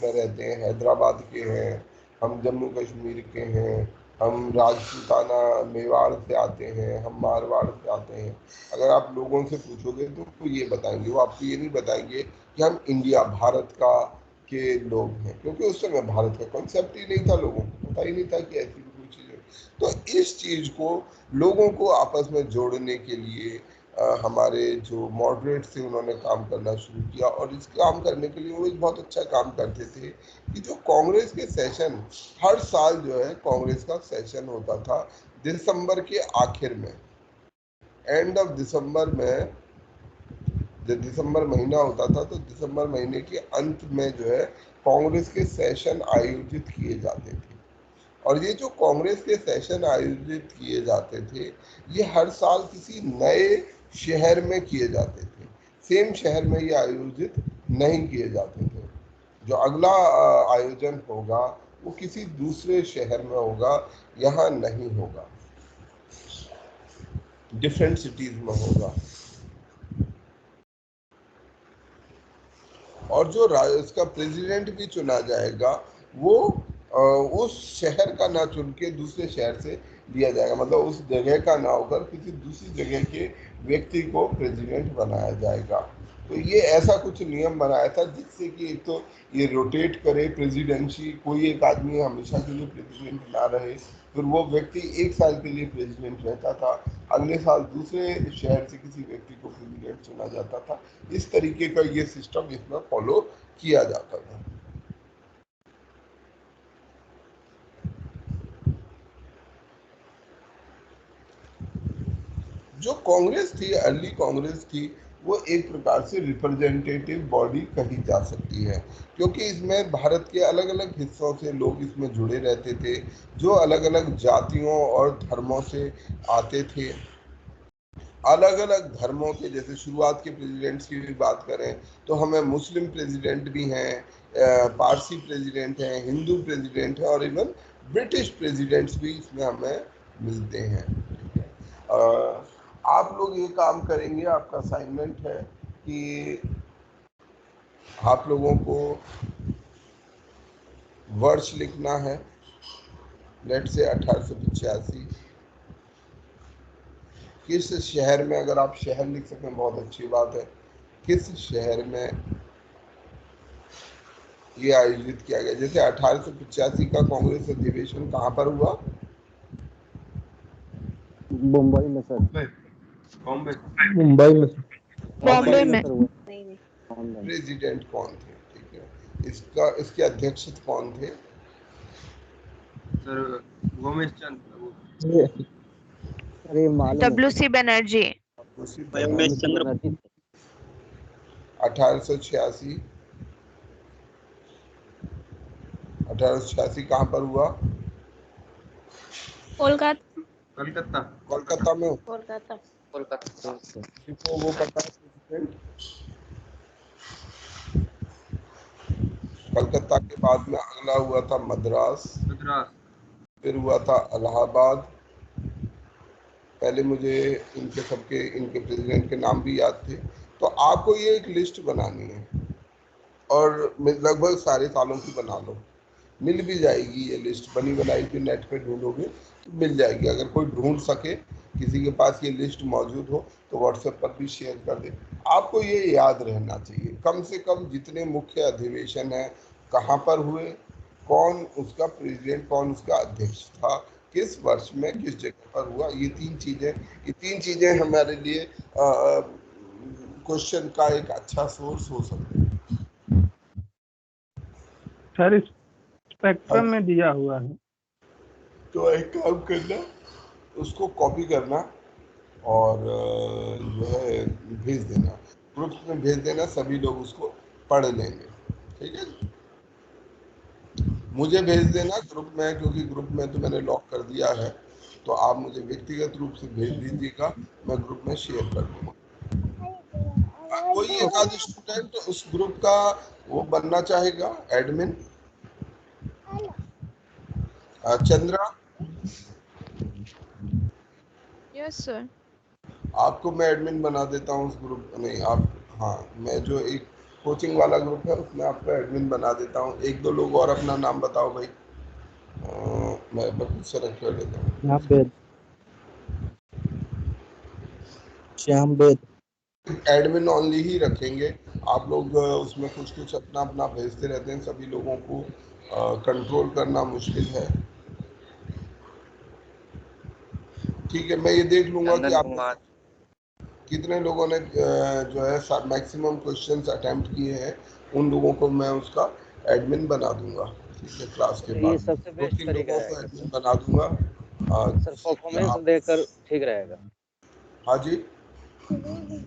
रहते हैं, हैदराबाद के हैं, हम जम्मू कश्मीर के हैं, हम राजपूताना मेवाड़ से आते हैं, हम मारवाड़ से आते हैं। अगर आप लोगों से पूछोगे तो ये बताएंगे, वो आपको ये नहीं बताएंगे कि हम इंडिया, भारत का के लोग हैं, क्योंकि उस समय भारत का कॉन्सेप्ट ही नहीं था, लोगों को पता ही नहीं था कि ऐसी भी कोई चीज़ है। तो इस चीज़ को लोगों को आपस में जोड़ने के लिए हमारे जो मॉडरेट थे उन्होंने काम करना शुरू किया। और इस काम करने के लिए वो एक बहुत अच्छा काम करते थे कि जो कांग्रेस के सेशन, हर साल जो है कांग्रेस का सेशन होता था दिसंबर के आखिर में, एंड ऑफ दिसंबर में, जब दिसंबर महीना होता था तो दिसंबर महीने के अंत में जो है कांग्रेस के सेशन आयोजित किए जाते थे। और ये जो कांग्रेस के सेशन आयोजित किए जाते थे ये हर साल किसी नए शहर में किए जाते थे। सेम शहर में ये आयोजित नहीं किए जाते थे। जो अगला आयोजन होगा वो किसी दूसरे शहर में होगा, यहाँ नहीं होगा, डिफरेंट सिटीज में होगा। और जो इसका प्रेसिडेंट भी चुना जाएगा वो उस शहर का ना चुन के दूसरे शहर से लिया जाएगा, मतलब उस जगह का ना होकर किसी दूसरी जगह के व्यक्ति को प्रेसिडेंट बनाया जाएगा। तो ये ऐसा कुछ नियम बनाया था जिससे कि एक तो ये रोटेट करे प्रेसिडेंसी, कोई एक आदमी हमेशा के लिए प्रेसिडेंट ना रहे, फिर वो व्यक्ति एक साल के लिए प्रेसिडेंट रहता था, अगले साल दूसरे शहर से किसी व्यक्ति को प्रेसिडेंट चुना जाता था। इस तरीके का ये सिस्टम इसमें फॉलो किया जाता था। जो कांग्रेस थी, अर्ली कांग्रेस थी, वो एक प्रकार से रिप्रेजेंटेटिव बॉडी कही जा सकती है, क्योंकि इसमें भारत के अलग अलग हिस्सों से लोग इसमें जुड़े रहते थे, जो अलग अलग जातियों और धर्मों से आते थे। अलग अलग धर्मों के, जैसे शुरुआत के प्रेसिडेंट्स की भी बात करें तो हमें मुस्लिम प्रेसिडेंट भी हैं, पारसी प्रेसिडेंट हैं, हिंदू प्रेसिडेंट हैं, और इवन ब्रिटिश प्रेसिडेंट्स भी इसमें हमें मिलते हैं। आप लोग ये काम करेंगे, आपका असाइनमेंट है कि आप लोगों को वर्ष लिखना है। लेट से 1885 किस शहर में, अगर आप शहर लिख सकें बहुत अच्छी बात है, किस शहर में ये आयोजित किया गया। जैसे 1885 का कांग्रेस अधिवेशन कहाँ पर हुआ? मुंबई में सर। बॉम्बे बॉम्बे मुंबई में बॉम्बे में। सर हुआ। बॉम्बे में। प्रेसिडेंट कौन थे? ठीक है, इसके अध्यक्ष कौन थे? सर गोमेश चंद वो सर ये मालूम है। WC बनर्जी। उसी उमेश चंद्र बनर्जी। 1886 कहाँ पर हुआ? कोलकाता। कलकत्ता कोलकाता में। कोलकाता। किसी को वो पता है प्रेसिडेंट? कलकत्ता के बाद में अगला हुआ था मद्रास, मद्रास। फिर हुआ था इलाहाबाद। पहले मुझे इनके प्रेसिडेंट के नाम भी याद थे। तो आपको ये एक लिस्ट बनानी है और लगभग सारे सालों की बना लो, मिल भी जाएगी। ये लिस्ट बनी बनाई फिर नेट पे ढूंढोगे तो मिल जाएगी। अगर कोई ढूंढ सके, किसी के पास ये लिस्ट मौजूद हो तो व्हाट्सएप पर भी शेयर कर दे। आपको ये याद रहना चाहिए कम से कम जितने मुख्य अधिवेशन हैं कहाँ पर हुए, कौन उसका प्रेसिडेंट, कौन उसका अध्यक्ष था, किस वर्ष में किस जगह पर हुआ। ये तीन चीजें हमारे लिए क्वेश्चन का एक अच्छा सोर्स हो सकते हैं। सर स्पेक्ट्रम में दिया हुआ है। तो एक काम करना, उसको कॉपी करना और जो है भेज देना, ग्रुप में भेज देना, सभी लोग उसको पढ़ लेंगे। ठीक है, मुझे भेज देना ग्रुप में, क्योंकि ग्रुप में तो मैंने लॉक कर दिया है। तो आप मुझे व्यक्तिगत रूप से भेज दीजिएगा, मैं ग्रुप में शेयर कर दूंगा। कोई एक आध स्टूडेंट उस ग्रुप का वो बनना चाहेगा एडमिन? Chandra, yes sir. आपको मैं एडमिन बना देता हूँ उस ग्रुप। नहीं आप, हाँ, मैं जो एक कोचिंग वाला ग्रुप है उसमें आपको एडमिन बना देता हूँ। एक दो लोग और अपना नाम बताओ भाई। मैं बस सेलेक्ट कर लेता हूँ। श्याम बेद। एडमिन ओनली ही रखेंगे। आप लोग उसमें कुछ कुछ अपना अपना भेजते रहते हैं, सभी लोगों को कंट्रोल करना मुश्किल है। ठीक है, मैं ये देख लूंगा कि आप कितने लोगों ने जो है मैक्सिमम क्वेश्चंस अटेम्प्ट किए हैं, उन लोगों को मैं उसका एडमिन बना दूंगा। ठीक है, क्लास के ये बाद सबसे दो बेस्ट तीन तरीका लोगों को रहेगा एडमिन बना दूंगा। सर। परफॉर्मेंस देकर ठीक रहेगा। हाँ जी,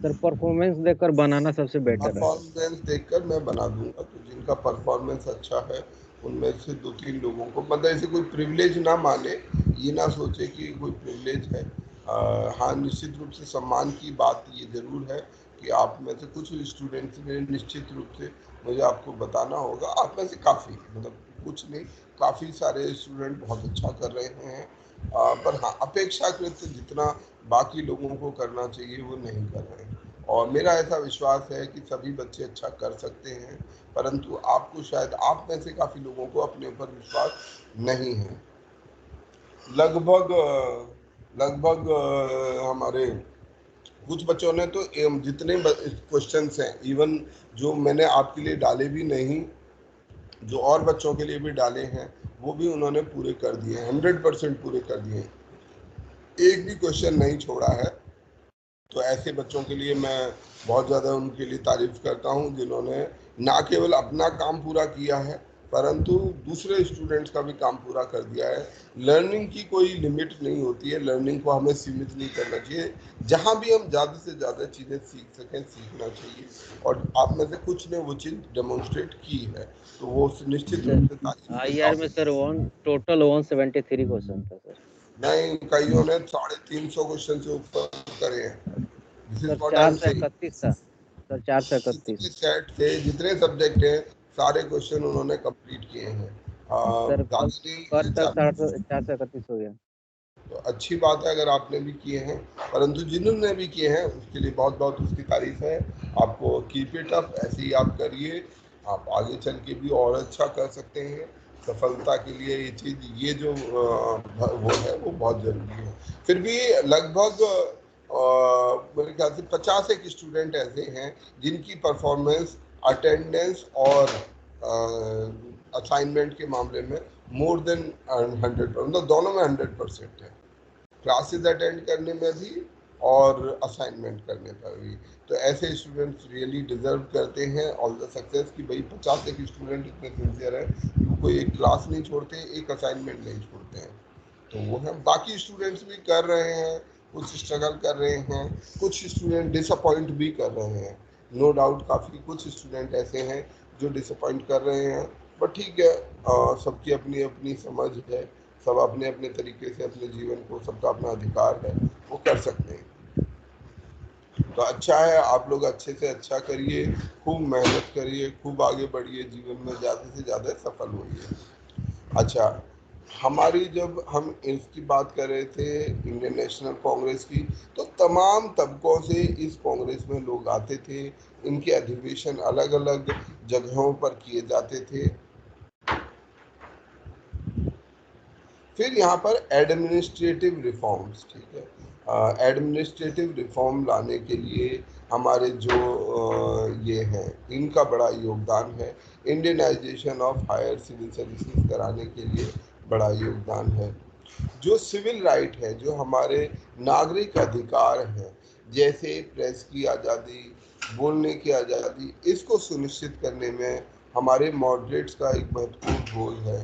सर परफॉर्मेंस देकर बनाना सबसे बेटर रहेगा। परफॉर्मेंस देखकर मैं बना दूंगा। तो जिनका परफॉर्मेंस अच्छा है उनमें से दो तीन लोगों को, मतलब ऐसे कोई प्रिविलेज ना माने, ये ना सोचे कि कोई प्रिविलेज है। हाँ, निश्चित रूप से सम्मान की बात ये जरूर है कि आप में से कुछ स्टूडेंट्स ने निश्चित रूप से, मुझे आपको बताना होगा, आप में से काफ़ी, मतलब कुछ नहीं, काफ़ी सारे स्टूडेंट बहुत अच्छा कर रहे हैं। पर हाँ, अपेक्षाकृत जितना बाकी लोगों को करना चाहिए वो नहीं कर रहे हैं। और मेरा ऐसा विश्वास है कि सभी बच्चे अच्छा कर सकते हैं, परंतु आपको शायद, आप में से काफ़ी लोगों को अपने ऊपर विश्वास नहीं है। लगभग लगभग हमारे कुछ बच्चों ने तो जितने क्वेश्चंस हैं, इवन जो मैंने आपके लिए डाले भी नहीं, जो और बच्चों के लिए भी डाले हैं, वो भी उन्होंने पूरे कर दिए, 100% पूरे कर दिए, एक भी क्वेश्चन नहीं छोड़ा है। तो ऐसे बच्चों के लिए मैं बहुत ज़्यादा उनके लिए तारीफ करता हूं, जिन्होंने ना केवल अपना काम पूरा किया है परंतु दूसरे स्टूडेंट्स का भी काम पूरा कर दिया है। लर्निंग की कोई लिमिट नहीं होती है, लर्निंग को हमें सीमित नहीं करना चाहिए। जहां भी हम ज़्यादा से ज़्यादा चीज़ें सीख सकें, सीखना चाहिए। और आप में से कुछ ने वो चीज़ डेमोन्स्ट्रेट की है, तो वो निश्चित रूप से तारीफ के IR में काबिल सर टोटल 173 क्वेश्चन था सर। नहीं, कईयों ने 350 क्वेश्चन से ऊपर करे हैं। This is sir what I am saying. 431 था सर, 431। सेट थे, जितने सब्जेक्ट हैं सारे क्वेश्चन उन्होंने कंप्लीट किए हैं। सर ज़्यादा पर नहीं, तक 431 हो गया। तो अच्छी बात है अगर आपने भी किए हैं, परंतु जिन्होंने भी किए हैं उसके लिए बहुत बहुत उसकी तारीफ है। आपको कीप इट अप, ऐसे ही आप करिए। आप आगे चल के भी और अच्छा कर सकते हैं। सफलता के लिए ये चीज, ये जो वो है वो बहुत जरूरी है। फिर भी लगभग मेरे ख्याल से 50 एक स्टूडेंट ऐसे हैं जिनकी परफॉर्मेंस अटेंडेंस और असाइनमेंट के मामले में मोर देन 100, मतलब दोनों में 100% है, क्लासेस अटेंड करने में भी और असाइनमेंट करने पर भी। तो ऐसे स्टूडेंट्स रियली डिजर्व करते हैं ऑल द सक्सेस कि भाई 50 एक स्टूडेंट इतने सिंसियर हैं कि कोई एक क्लास नहीं छोड़ते, एक असाइनमेंट नहीं छोड़ते हैं। तो वो है, बाकी स्टूडेंट्स भी कर रहे हैं, कुछ स्ट्रगल कर रहे हैं, कुछ स्टूडेंट डिसअपॉइंट भी कर रहे हैं, नो डाउट। काफ़ी कुछ स्टूडेंट ऐसे हैं जो डिसअपॉइंट कर रहे हैं, बट ठीक है, सबकी अपनी अपनी समझ है, सब अपने अपने तरीके से अपने जीवन को, सबका अपना अधिकार है, वो कर सकते हैं। तो अच्छा है, आप लोग अच्छे से अच्छा करिए, खूब मेहनत करिए, खूब आगे बढ़िए, जीवन में ज़्यादा से ज़्यादा सफल होइए। अच्छा, हमारी जब हम इसकी बात कर रहे थे इंडियन नेशनल कांग्रेस की, तो तमाम तबकों से इस कांग्रेस में लोग आते थे। इनके अधिवेशन अलग अलग जगहों पर किए जाते थे। फिर यहाँ पर एडमिनिस्ट्रेटिव रिफॉर्म्स, ठीक है, एडमिनिस्ट्रेटिव रिफॉर्म लाने के लिए हमारे जो ये हैं, इनका बड़ा योगदान है। Indianisation of higher civil services कराने के लिए बड़ा योगदान है। जो सिविल राइट है, जो हमारे नागरिक अधिकार हैं, जैसे प्रेस की आज़ादी, बोलने की आज़ादी, इसको सुनिश्चित करने में हमारे मॉडरेट्स का एक महत्वपूर्ण रोल है।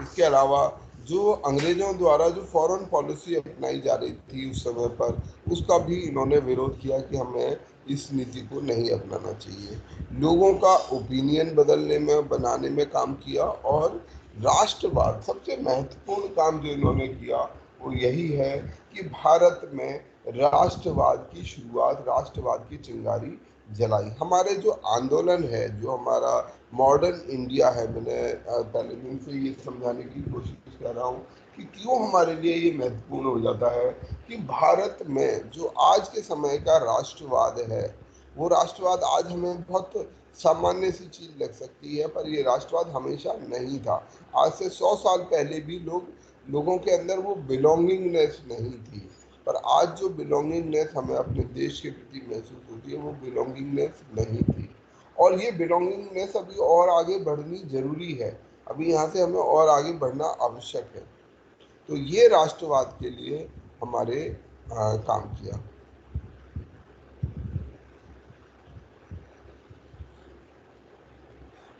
इसके अलावा जो अंग्रेजों द्वारा जो फॉरेन पॉलिसी अपनाई जा रही थी उस समय पर, उसका भी इन्होंने विरोध किया कि हमें इस नीति को नहीं अपनाना चाहिए। लोगों का ओपिनियन बदलने में, बनाने में काम किया। और राष्ट्रवाद, सबसे महत्वपूर्ण काम जो इन्होंने किया वो यही है कि भारत में राष्ट्रवाद की शुरुआत, राष्ट्रवाद की चिंगारी जलाई। हमारे जो आंदोलन है, जो हमारा मॉडर्न इंडिया है, मैंने पहले दिन से ये समझाने की कोशिश कर रहा हूँ कि क्यों हमारे लिए ये महत्वपूर्ण हो जाता है कि भारत में जो आज के समय का राष्ट्रवाद है, वो राष्ट्रवाद आज हमें बहुत सामान्य सी चीज लग सकती है, पर ये राष्ट्रवाद हमेशा नहीं था। आज से 100 साल पहले भी लोगों के अंदर वो बिलोंगिंगनेस नहीं थी, पर आज जो बिलोंगिंगनेस हमें अपने देश के प्रति महसूस होती है, वो बिलोंगिंगनेस नहीं थी। और ये बिलोंगिंगनेस अभी और आगे बढ़नी जरूरी है, अभी यहाँ से हमें और आगे बढ़ना आवश्यक है। तो ये राष्ट्रवाद के लिए हमारे काम किया।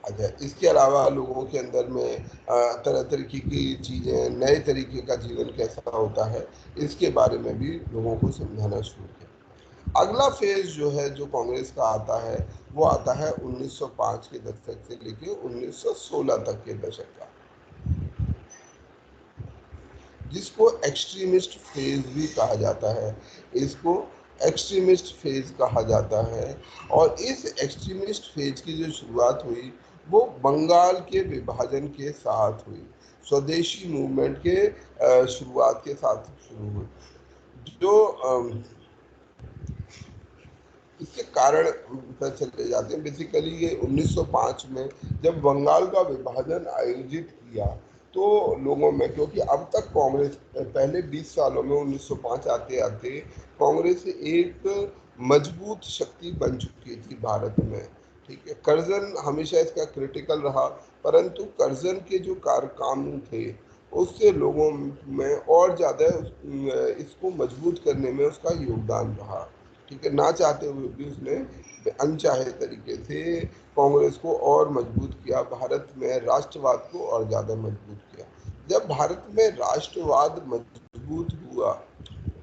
अच्छा, इसके अलावा लोगों के अंदर में तरह तरीके की चीज़ें, नए तरीके का जीवन कैसा होता है, इसके बारे में भी लोगों को समझाना शुरू किया। अगला फेज जो है, जो कांग्रेस का आता है, वो आता है 1905 के दशक से लेके 1916 तक के दशक का, जिसको एक्सट्रीमिस्ट फेज भी कहा जाता है। इसको एक्सट्रीमिस्ट फेज कहा जाता है। और इस एक्सट्रीमिस्ट फेज की जो शुरुआत हुई वो बंगाल के विभाजन के साथ हुई, स्वदेशी मूवमेंट के शुरुआत के साथ शुरू हुई। जो इसके कारण पर चले जाते हैं। बेसिकली ये 1905 में जब बंगाल का विभाजन आयोजित किया, तो लोगों में, क्योंकि अब तक कांग्रेस पहले 20 सालों में 1905 आते आते कांग्रेस एक मजबूत शक्ति बन चुकी थी भारत में, ठीक है। कर्जन हमेशा इसका क्रिटिकल रहा, परंतु कर्जन के जो कानून थे उससे लोगों में और ज़्यादा इसको मजबूत करने में उसका योगदान रहा, ठीक है। ना चाहते हुए भी उसने अनचाहे तरीके से कांग्रेस को और मजबूत किया, भारत में राष्ट्रवाद को और ज़्यादा मजबूत किया। जब भारत में राष्ट्रवाद मजबूत हुआ,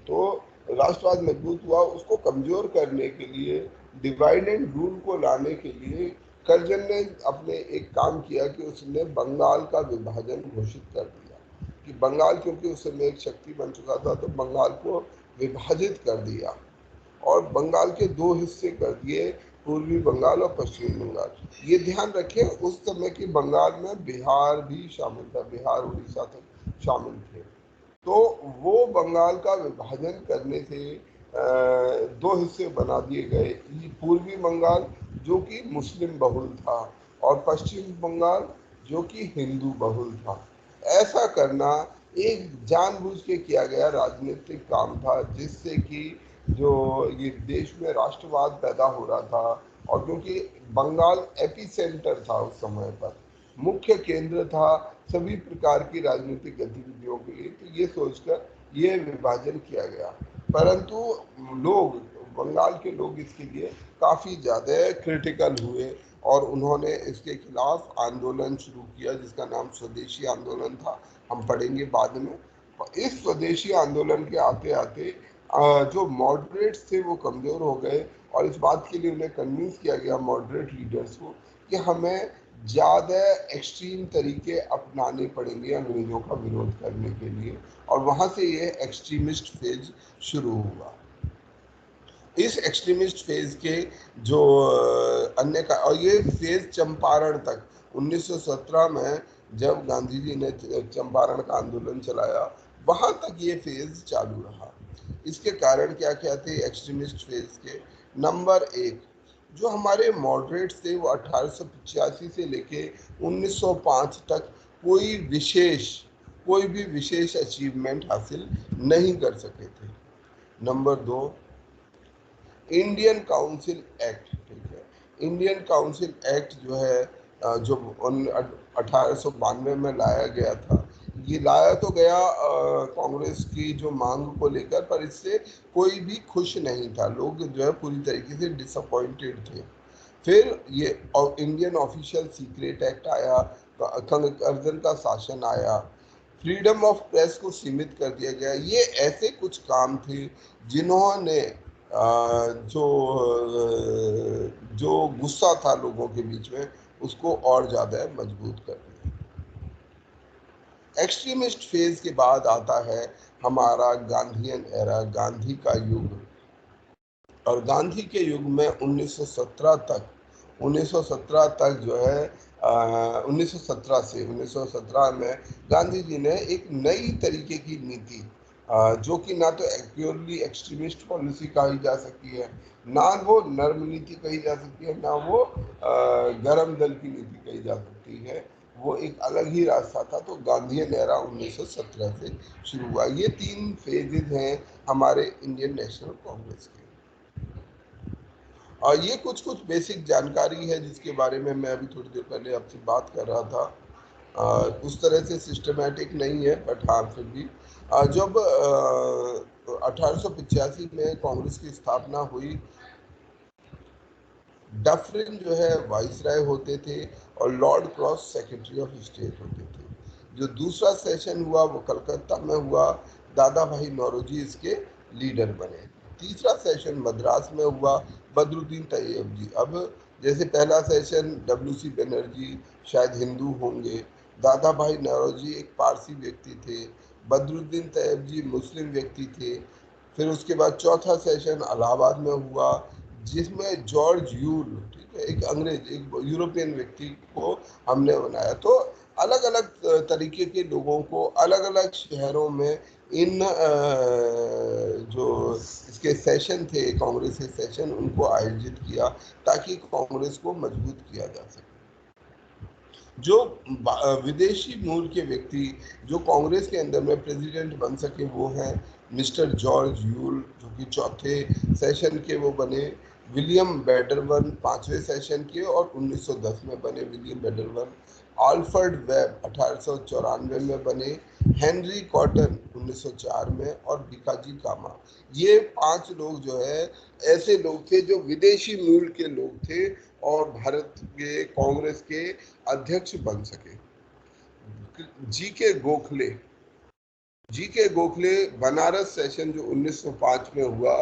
तो राष्ट्रवाद मजबूत हुआ, उसको कमजोर करने के लिए, डिवाइड एंड रूल को लाने के लिए कर्जन ने अपने एक काम किया कि उसने बंगाल का विभाजन घोषित कर दिया कि बंगाल, क्योंकि उस समय एक शक्ति बन चुका था, तो बंगाल को विभाजित कर दिया और बंगाल के दो हिस्से कर दिए, पूर्वी बंगाल और पश्चिमी बंगाल। ये ध्यान रखें, उस समय की बंगाल में बिहार भी शामिल था, बिहार उड़ीसा तक शामिल थे। तो वो बंगाल का विभाजन करने से दो हिस्से बना दिए गए। पूर्वी बंगाल जो कि मुस्लिम बहुल था, और पश्चिम बंगाल जो कि हिंदू बहुल था। ऐसा करना एक जानबूझ के किया गया राजनीतिक काम था, जिससे कि जो ये देश में राष्ट्रवाद पैदा हो रहा था, और क्योंकि बंगाल एपी सेंटर था उस समय पर, मुख्य केंद्र था सभी प्रकार की राजनीतिक गतिविधियों के लिए, तो ये सोचकर ये विभाजन किया गया। परंतु लोग, बंगाल के लोग इसके लिए काफ़ी ज़्यादा क्रिटिकल हुए और उन्होंने इसके खिलाफ आंदोलन शुरू किया, जिसका नाम स्वदेशी आंदोलन था। हम पढ़ेंगे बाद में। इस स्वदेशी आंदोलन के आते आते जो मॉडरेट्स थे वो कमज़ोर हो गए, और इस बात के लिए उन्हें कन्विंस किया गया मॉडरेट लीडर्स को कि हमें ज़्यादा एक्सट्रीम तरीके अपनाने पड़ेंगे अंग्रेज़ों का विरोध करने के लिए, और वहाँ से ये एक्सट्रीमिस्ट फेज शुरू हुआ। इस एक्सट्रीमिस्ट फेज के जो अन्य का, और ये फेज चंपारण तक 1917 में जब गांधी जी ने चंपारण का आंदोलन चलाया, वहां तक ये फेज चालू रहा। इसके कारण क्या क्या थे एक्सट्रीमिस्ट फेज के? नंबर एक, जो हमारे मॉडरेट्स थे वो 1885 से लेके 1905 तक कोई भी विशेष अचीवमेंट हासिल नहीं कर सके थे। नंबर दो, इंडियन काउंसिल एक्ट, ठीक है, इंडियन काउंसिल एक्ट जो है जो 1892 में लाया गया था, ये लाया तो गया कांग्रेस की जो मांग को लेकर, पर इससे कोई भी खुश नहीं था, लोग जो है पूरी तरीके से डिसअपॉइंटेड थे। फिर ये इंडियन ऑफिशियल सीक्रेट एक्ट आया, कंगकर्जन का शासन आया, फ्रीडम ऑफ प्रेस को सीमित कर दिया गया। ये ऐसे कुछ काम थे जिन्होंने जो गुस्सा था लोगों के बीच में उसको और ज़्यादा मजबूत कर दिया। एक्सट्रीमिस्ट फेज के बाद आता है हमारा गांधीयन एरा, गांधी का युग। और गांधी के युग में 1917 तक जो है 1917 से 1917 में गांधी जी ने एक नई तरीके की नीति, जो कि ना तो प्योरली एक्सट्रीमिस्ट पॉलिसी कही जा सकती है, ना वो नर्म नीति कही जा सकती है, ना वो गरम दल की नीति कही जा सकती है, वो एक अलग ही रास्ता था। तो गांधीयन एरा 1917 से शुरू हुआ। ये 3 फेजेज हैं हमारे इंडियन नेशनल कांग्रेस के। और ये कुछ बेसिक जानकारी है जिसके बारे में मैं अभी थोड़ी देर पहले आपसे बात कर रहा था। उस तरह से सिस्टमैटिक नहीं है, बट हाँ फिर भी जब 1885 में कांग्रेस की स्थापना हुई, डफरिन जो है वाइसराय होते थे और Lord cross secretary of state होते थे। जो दूसरा सेशन हुआ वो कलकत्ता में हुआ, दादा भाई नौरोजी इसके लीडर बने। तीसरा सेशन मद्रास में हुआ, बदरुद्दीन तैयब जी। अब जैसे पहला सेशन WC बनर्जी शायद हिंदू होंगे, दादा भाई नौरोजी एक पारसी व्यक्ति थे, बदरुद्दीन तैयब जी मुस्लिम व्यक्ति थे। फिर उसके बाद चौथा सेशन इलाहाबाद में हुआ, जिसमें जॉर्ज यूल, ठीक है, एक अंग्रेज, एक यूरोपियन व्यक्ति को हमने बनाया। तो अलग अलग तरीके के लोगों को अलग अलग शहरों में इन जो इसके सेशन थे, कांग्रेस के सेशन, उनको आयोजित किया ताकि कांग्रेस को मजबूत किया जा सके। जो विदेशी मूल के व्यक्ति जो कांग्रेस के अंदर में प्रेसिडेंट बन सके वो हैं मिस्टर जॉर्ज यूल, जो कि चौथे सेशन के वो बने, विलियम बेडरवन 5वें सेशन के और 1910 में बने विलियम बेडरवन, आल्फ्रेड वेब 1894 में बने, हेनरी कॉटन 1904 में, और भिकाजी कामा। ये 5 लोग जो है ऐसे लोग थे जो विदेशी मूल के लोग थे और भारत के कांग्रेस के अध्यक्ष बन सके। जी के गोखले बनारस सेशन जो 1905 में हुआ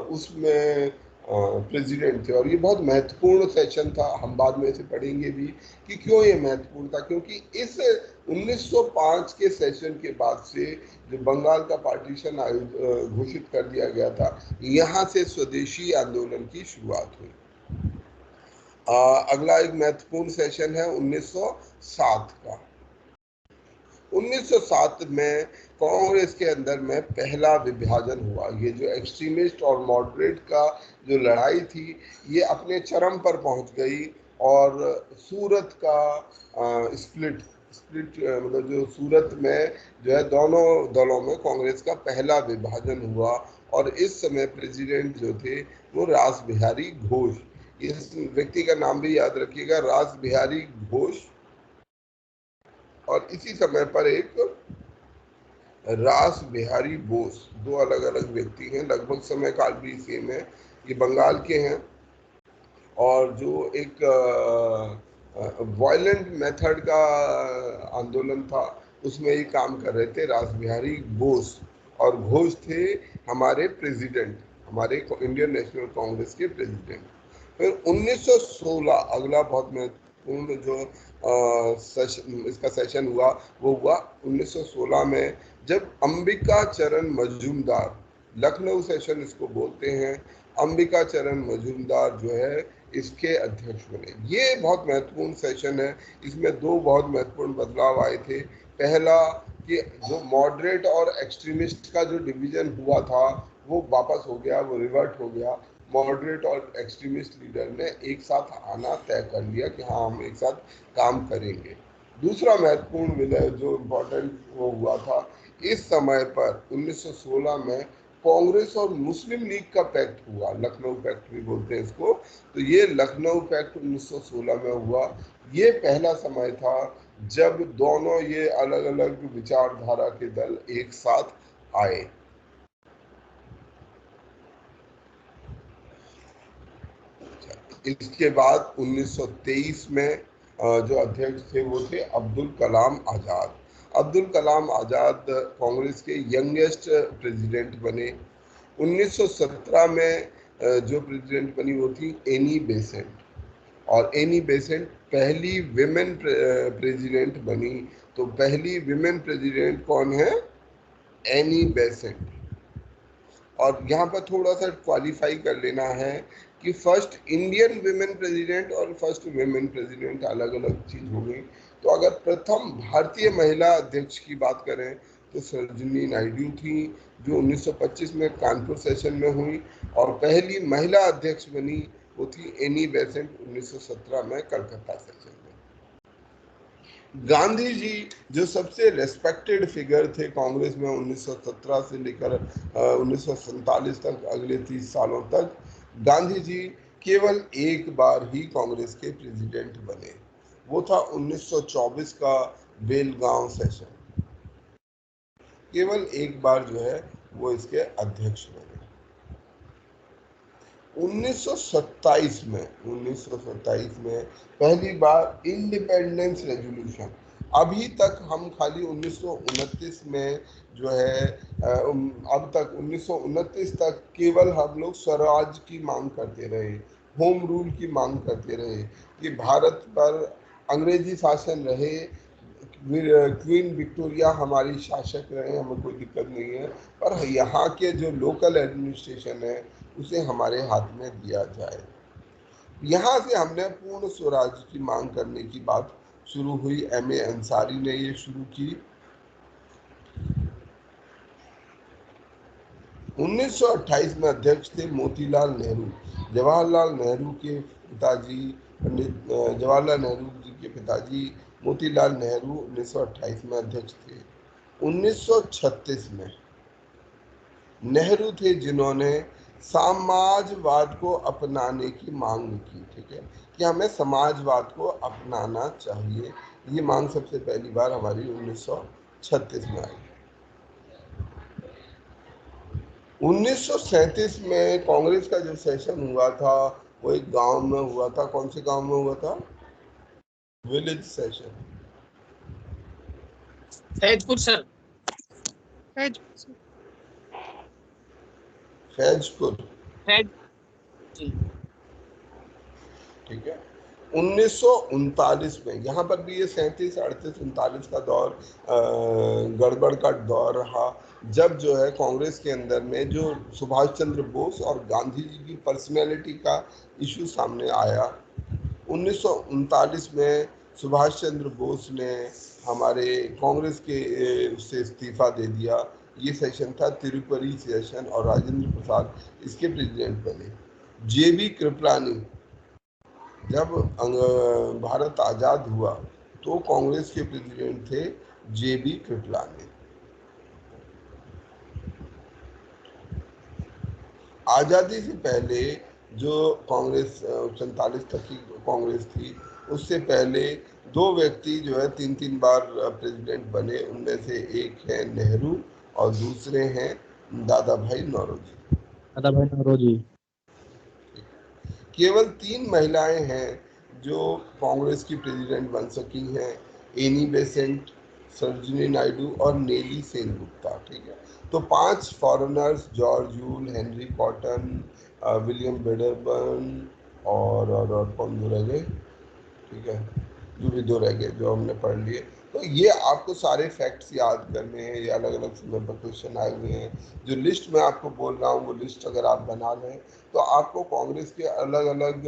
उसमें प्रेसिडेंट थे, और ये बहुत महत्वपूर्ण सेशन था। हम बाद में इसे पढ़ेंगे भी कि क्यों ये महत्वपूर्ण था, क्योंकि इस 1905 के सेशन के बाद से जो बंगाल का पार्टीशन घोषित कर दिया गया था, यहाँ से स्वदेशी आंदोलन की शुरुआत हुई। अगला एक महत्वपूर्ण सेशन है 1907 का। 1907 में कांग्रेस के अंदर में पहला विभाजन हुआ। ये जो एक्सट्रीमिस्ट और मॉडरेट का जो लड़ाई थी ये अपने चरम पर पहुंच गई और सूरत का स्प्लिट मतलब जो सूरत में जो है दोनों दलों में कांग्रेस का पहला विभाजन हुआ और इस समय प्रेसिडेंट जो थे वो रास बिहारी घोष। इस व्यक्ति का नाम भी याद रखिएगा, रास बिहारी घोष। और इसी समय पर एक रास बिहारी बोस, दो अलग अलग व्यक्ति हैं, लगभग समय काल भी सेम है। ये बंगाल के हैं और जो एक वायलेंट मेथड का आंदोलन था उसमें ये काम कर रहे थे, रास बिहारी बोस। और घोष थे हमारे प्रेसिडेंट, हमारे इंडियन नेशनल कांग्रेस के प्रेसिडेंट। फिर 1916 अगला बहुत महत्वपूर्ण जो इसका सेशन हुआ वो हुआ 1916 में, जब अंबिका चरण मजूमदार, लखनऊ सेशन इसको बोलते हैं, अंबिका चरण मजूमदार जो है इसके अध्यक्ष बने। ये बहुत महत्वपूर्ण सेशन है, इसमें दो बहुत महत्वपूर्ण बदलाव आए थे। पहला कि जो मॉडरेट और एक्सट्रीमिस्ट का जो डिवीजन हुआ था वो वापस हो गया, वो रिवर्ट हो गया। मॉडरेट और एक्सट्रीमिस्ट लीडर ने एक साथ आना तय कर लिया कि हाँ हम एक साथ काम करेंगे। दूसरा महत्वपूर्ण विलय जो इम्पोर्टेंट वो हुआ था, इस समय पर 1916 में कांग्रेस और मुस्लिम लीग का पैक्ट हुआ, लखनऊ पैक्ट भी बोलते हैं इसको। तो ये लखनऊ पैक्ट 1916 में हुआ। ये पहला समय था जब दोनों ये अलग अलग विचारधारा के दल एक साथ आए। इसके बाद 1923 में जो अध्यक्ष थे वो थे अब्दुल कलाम आज़ाद। अब्दुल कलाम आज़ाद कांग्रेस के यंगेस्ट प्रेसिडेंट बने। 1917 में जो प्रेसिडेंट बनी वो थी एनी बेसेंट, और एनी बेसेंट पहली विमेन प्रेसिडेंट बनी। तो पहली विमेन प्रेसिडेंट कौन है? Annie Besant. और यहाँ पर थोड़ा सा क्वालिफाई कर लेना है कि फर्स्ट इंडियन विमेन प्रेसिडेंट और फर्स्ट विमेन प्रेसिडेंट अलग अलग चीज हो गई। तो अगर प्रथम भारतीय महिला अध्यक्ष की बात करें तो सरोजिनी नायडू थी, जो 1925 में कानपुर सेशन में हुई, और पहली महिला अध्यक्ष बनी वो थी एनी बेसेंट 1917 में कलकत्ता सेशन में। गांधी जी जो सबसे रेस्पेक्टेड फिगर थे कांग्रेस में 1917 से लेकर 1947 तक, अगले 30 सालों तक, गांधी जी केवल एक बार ही कांग्रेस के प्रेसिडेंट बने, वो था 1924 का बेलगांव सेशन। केवल एक बार जो है वो इसके अध्यक्ष बने। 1927 में पहली बार इंडिपेंडेंस रेजोल्यूशन। अभी तक हम खाली 1929 में जो है अब तक 1929 तक केवल हम लोग स्वराज की मांग करते रहे, होम रूल की मांग करते रहे कि भारत पर अंग्रेजी शासन रहे, क्वीन विक्टोरिया हमारी शासक रहे, हमें कोई दिक्कत नहीं है, पर यहाँ के जो लोकल एडमिनिस्ट्रेशन है उसे हमारे हाथ में दिया जाए। यहाँ से हमने पूर्ण स्वराज की मांग करने की बात शुरू हुई। एम ए अंसारी ने ये शुरू की। 1928 में अध्यक्ष थे मोतीलाल नेहरू। जवाहरलाल नेहरू के पिताजी, पंडित जवाहरलाल नेहरू जी के पिताजी मोतीलाल नेहरू 1928 में अध्यक्ष थे। 1936 में नेहरू थे जिन्होंने समाजवाद को अपनाने की मांग की, ठीक है, कि हमें समाजवाद को अपनाना चाहिए। ये मांग सबसे पहली बार हमारी 1936 में आई। 1937 में कांग्रेस का जो सेशन हुआ था वो एक गांव में हुआ था। कौन से गांव में हुआ था? Village session. Faizpur sir. Faizpur, ठीक है। 1939 में, यहाँ पर भी ये 37, 38, 39 का दौर गड़बड़ का दौर रहा, जब जो है कांग्रेस के अंदर में जो सुभाष चंद्र बोस और गांधी जी की पर्सनैलिटी का इशू सामने आया। 1939 में सुभाष चंद्र बोस ने हमारे कांग्रेस के से इस्तीफा दे दिया। ये सेशन था तिरुपति सेशन और राजेंद्र प्रसाद इसके प्रेसिडेंट बने। जेबी कृपलानी, जब भारत आजाद हुआ तो कांग्रेस के प्रेसिडेंट थे जेबी कृपलानी। आजादी से पहले जो कांग्रेस 47 तक की कांग्रेस थी, उससे पहले दो व्यक्ति जो है 3 बार प्रेसिडेंट बने। उनमें से एक है नेहरू और दूसरे हैं दादा भाई नौरोजी। दादा भाई नौरोजी। केवल 3 महिलाएं हैं जो कांग्रेस की प्रेसिडेंट बन सकी हैं, एनी बेसेंट, सरोजिनी नायडू और नेली सेनगुप्ता। ठीक है, तो 5 foreigners, George Yule, Henry Cotton, William Wedderburn और कौन दो रह गए, ठीक है, जो भी 2 रह गए जो हमने पढ़ लिए। तो ये आपको सारे फैक्ट्स याद करने हैं, ये अलग अलग समय पर क्वेश्चन आए हुए हैं। जो लिस्ट मैं आपको बोल रहा हूँ वो लिस्ट अगर आप बना लें तो आपको कांग्रेस के अलग अलग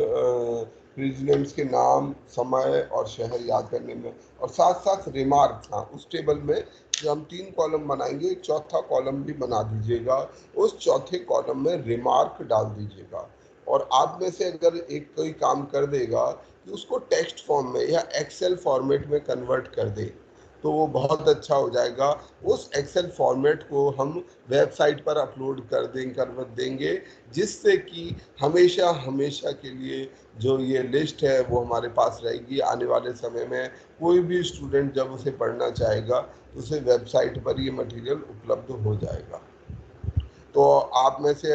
प्रेसिडेंट्स के नाम, समय और शहर याद करने में, और साथ साथ रिमार्क था उस टेबल में। जो हम 3 कॉलम बनाएंगे, एक चौथा कॉलम भी बना दीजिएगा, उस चौथे कॉलम में रिमार्क डाल दीजिएगा। और आप में से अगर एक कोई काम कर देगा कि उसको टेक्स्ट फॉर्म में या एक्सेल फॉर्मेट में कन्वर्ट कर दे तो वो बहुत अच्छा हो जाएगा। उस एक्सेल फॉर्मेट को हम वेबसाइट पर अपलोड कर देंगे, जिससे कि हमेशा हमेशा के लिए जो ये लिस्ट है वो हमारे पास रहेगी। आने वाले समय में कोई भी स्टूडेंट जब उसे पढ़ना चाहेगा तो उसे वेबसाइट पर ये मटेरियल उपलब्ध हो जाएगा। तो आप में से